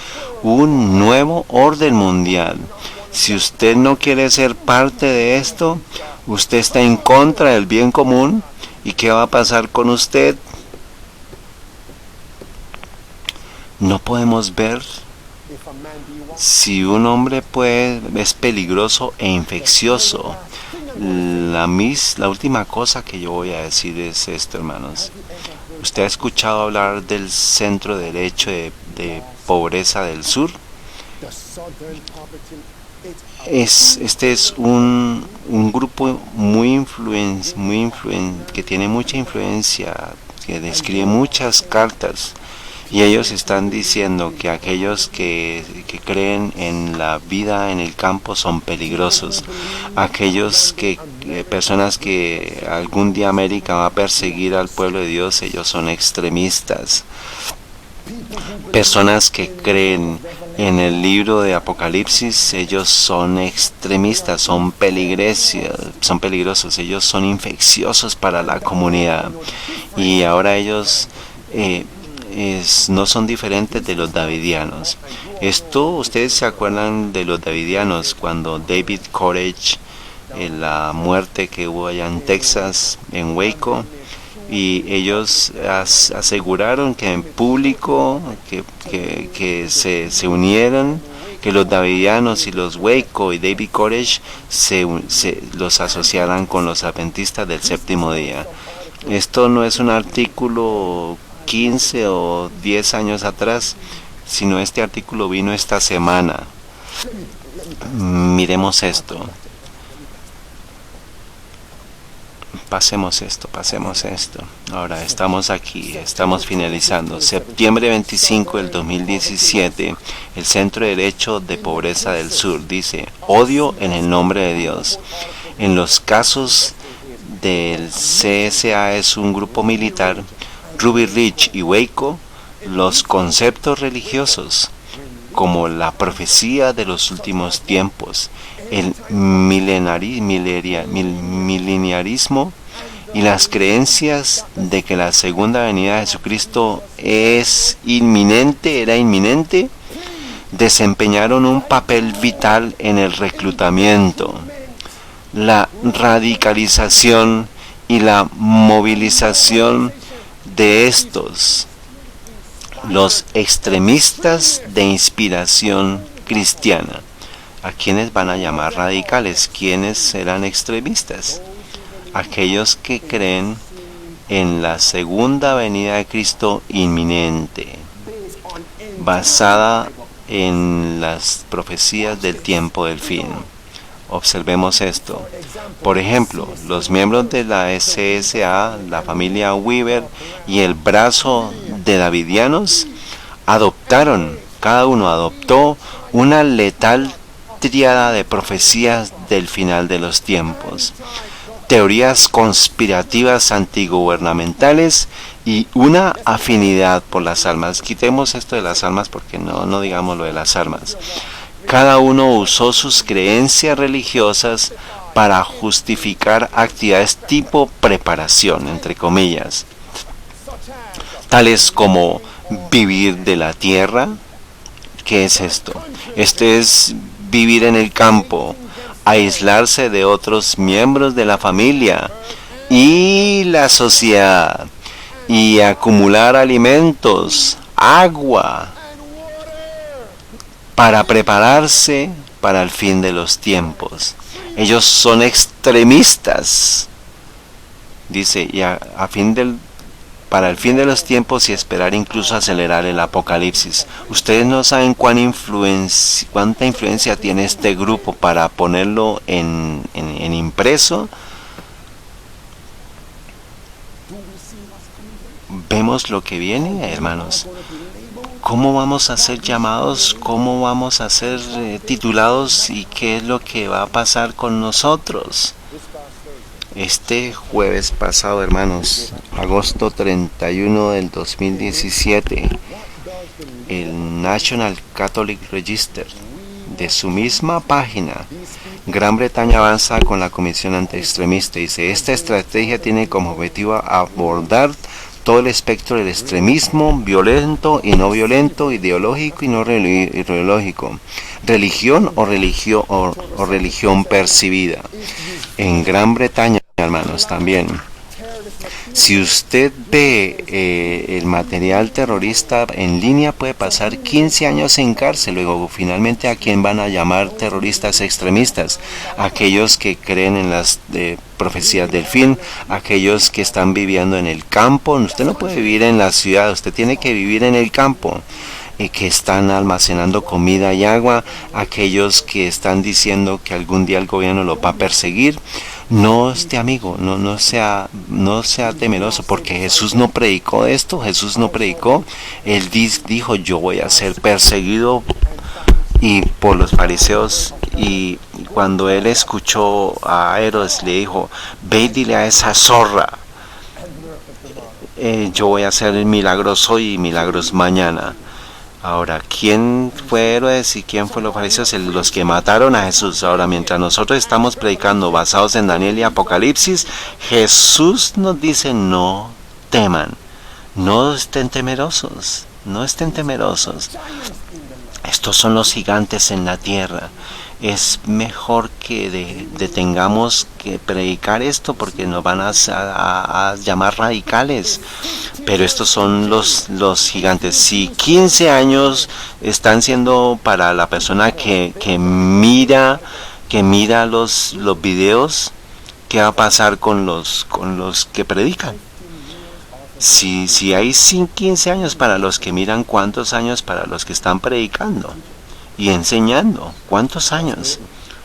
un nuevo orden mundial. Si usted no quiere ser parte de esto, usted está en contra del bien común. ¿Y qué va a pasar con usted? No podemos ver si un hombre es peligroso e infeccioso. La última cosa que yo voy a decir es esto, hermanos. ¿Usted ha escuchado hablar del Centro de Derecho de Pobreza del Sur? Este es un grupo que tiene mucha influencia, que describe muchas cartas. Y ellos están diciendo que aquellos que creen en la vida en el campo son peligrosos. Aquellos personas que algún día América va a perseguir al pueblo de Dios, ellos son extremistas. Personas que creen en el libro de Apocalipsis, ellos son extremistas, son peligrosos, ellos son infecciosos para la comunidad. Y ahora ellos no son diferentes de los davidianos. Ustedes se acuerdan de los davidianos cuando David Koresh, la muerte que hubo allá en Texas, en Waco, y ellos aseguraron que en público que se unieran, que los davidianos y los Waco y David Koresh los asociaran con los adventistas del séptimo día. Esto no es un artículo 15 o 10 años atrás, sino este artículo vino esta semana. Miremos esto. pasemos esto. Ahora estamos aquí, estamos finalizando. Septiembre 25 del 2017, el Centro de Derecho de Pobreza del Sur dice: odio en el nombre de Dios. En los casos del CSA es un grupo militar, Ruby Ridge y Waco, los conceptos religiosos, como la profecía de los últimos tiempos, el mileniarismo y las creencias de que la segunda venida de Jesucristo era inminente, desempeñaron un papel vital en el reclutamiento, la radicalización y la movilización de estos, los extremistas de inspiración cristiana. ¿A quiénes van a llamar radicales? ¿Quiénes serán extremistas? Aquellos que creen en la segunda venida de Cristo inminente, basada en las profecías del tiempo del fin. Observemos esto. Por ejemplo, los miembros de la SSA, la familia Weaver y el brazo de Davidianos cada uno adoptó una letal tríada de profecías del final de los tiempos, teorías conspirativas antigubernamentales y una afinidad por las almas. Quitemos esto de las almas porque no digamos lo de las almas. Cada uno usó sus creencias religiosas para justificar actividades tipo preparación, entre comillas, tales como vivir de la tierra. ¿Qué es esto? Esto es vivir en el campo, aislarse de otros miembros de la familia y la sociedad, y acumular alimentos, agua, para prepararse para el fin de los tiempos. Ellos son extremistas, dice, y para el fin de los tiempos y esperar incluso acelerar el apocalipsis. Ustedes no saben cuánta influencia tiene este grupo para ponerlo en impreso. Vemos lo que viene, hermanos. ¿Cómo vamos a ser llamados? ¿Cómo vamos a ser titulados? ¿Y qué es lo que va a pasar con nosotros? Este jueves pasado, hermanos, agosto 31 del 2017, el National Catholic Register, de su misma página, Gran Bretaña avanza con la Comisión Antiextremista. Dice: esta estrategia tiene como objetivo abordar todo el espectro del extremismo, violento y no violento, ideológico y no ideológico, religión o religión percibida. En Gran Bretaña, hermanos, también, si usted ve el material terrorista en línea, puede pasar 15 años en cárcel. Luego, finalmente, ¿a quién van a llamar terroristas extremistas? Aquellos que creen en las profecías del fin, aquellos que están viviendo en el campo. Usted no puede vivir en la ciudad, usted tiene que vivir en el campo. Que están almacenando comida y agua, aquellos que están diciendo que algún día el gobierno los va a perseguir. No, amigo, no sea temeroso, porque Jesús no predicó esto. Jesús no predicó. Él dijo: yo voy a ser perseguido y por los fariseos. Y cuando él escuchó a Herodes, le dijo: ve y dile a esa zorra, yo voy a hacer milagros hoy y milagros mañana. Ahora, ¿quién fue Herodes y quién fue los fariseos? Los que mataron a Jesús. Ahora, mientras nosotros estamos predicando basados en Daniel y Apocalipsis, Jesús nos dice: no teman, no estén temerosos, no estén temerosos. Estos son los gigantes en la tierra. Es mejor que detengamos que predicar esto, porque nos van a llamar radicales. Pero estos son los gigantes. Si 15 años están siendo para la persona que mira los videos, ¿qué va a pasar con los que predican? Si hay 15 años para los que miran, ¿cuántos años para los que están predicando y enseñando? ¿Cuántos años?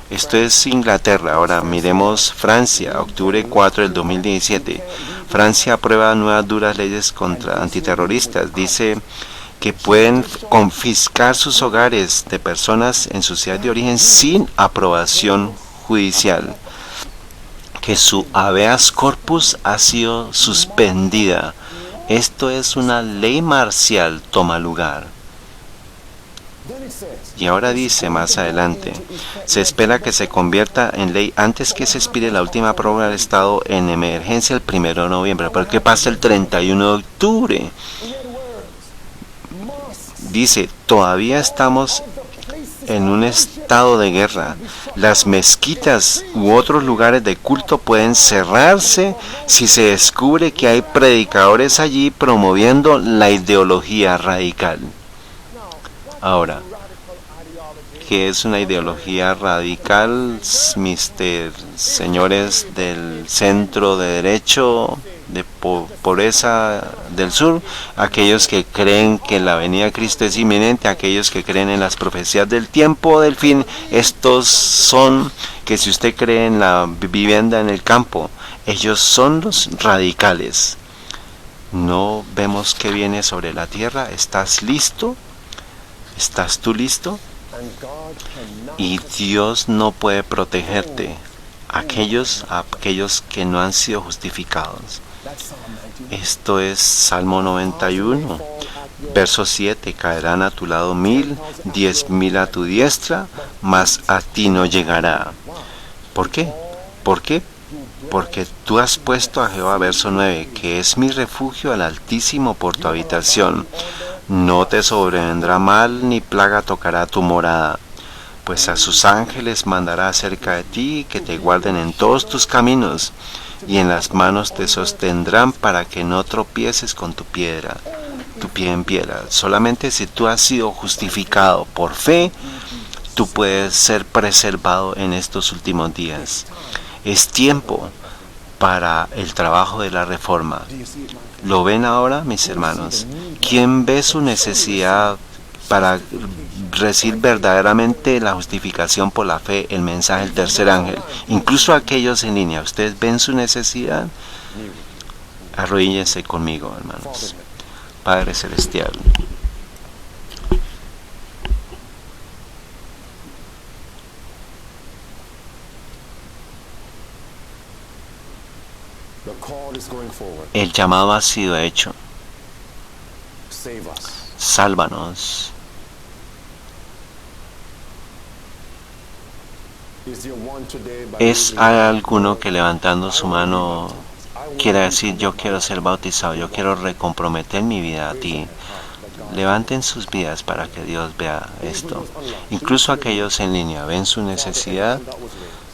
Esto es Inglaterra. Ahora miremos Francia, octubre 4 del 2017. Francia aprueba nuevas duras leyes contra antiterroristas. Dice que pueden confiscar sus hogares de personas en su ciudad de origen sin aprobación judicial. Que su habeas corpus ha sido suspendida. Esto es una ley marcial, toma lugar. Y ahora dice más adelante, se espera que se convierta en ley antes que se expire la última prórroga del estado en emergencia el 1 de noviembre. ¿Pero qué pasa el 31 de octubre? Dice, todavía estamos en un estado de guerra. Las mezquitas u otros lugares de culto pueden cerrarse si se descubre que hay predicadores allí promoviendo la ideología radical. Ahora, ¿qué es una ideología radical, señores del centro de derecho, de pobreza del sur? Aquellos que creen que la venida de Cristo es inminente, aquellos que creen en las profecías del tiempo del fin. Estos son que si usted cree en la vivienda en el campo, ellos son los radicales. No vemos qué viene sobre la tierra. ¿Estás listo? ¿Estás tú listo? Y Dios no puede protegerte. Aquellos que no han sido justificados. Esto es Salmo 91, verso 7. Caerán a tu lado 1000, 10,000 a tu diestra, mas a ti no llegará. ¿Por qué? ¿Por qué? Porque tú has puesto a Jehová, verso 9, que es mi refugio al Altísimo por tu habitación. No te sobrevendrá mal, ni plaga tocará tu morada. Pues a sus ángeles mandará cerca de ti, que te guarden en todos tus caminos, y en las manos te sostendrán para que no tropieces con tu pie en piedra. Solamente si tú has sido justificado por fe, tú puedes ser preservado en estos últimos días. Es tiempo para el trabajo de la reforma. ¿Lo ven ahora, mis hermanos? ¿Quién ve su necesidad para recibir verdaderamente la justificación por la fe, el mensaje del tercer ángel? Incluso aquellos en línea, ¿ustedes ven su necesidad? Arrodíllense conmigo, hermanos. Padre Celestial, el llamado ha sido hecho. Sálvanos. ¿Es alguno que levantando su mano quiera decir, yo quiero ser bautizado, yo quiero recomprometer mi vida a ti? Levanten sus vidas para que Dios vea esto. Incluso aquellos en línea ven su necesidad.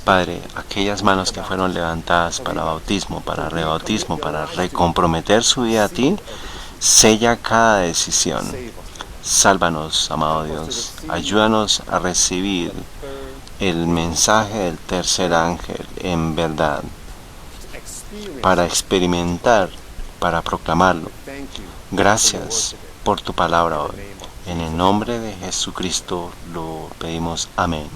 Padre, aquellas manos que fueron levantadas para bautismo, para rebautismo, para recomprometer su vida a ti, sella cada decisión. Sálvanos, amado Dios. Ayúdanos a recibir el mensaje del tercer ángel en verdad, para experimentar, para proclamarlo. Gracias por tu palabra hoy. En el nombre de Jesucristo lo pedimos. Amén.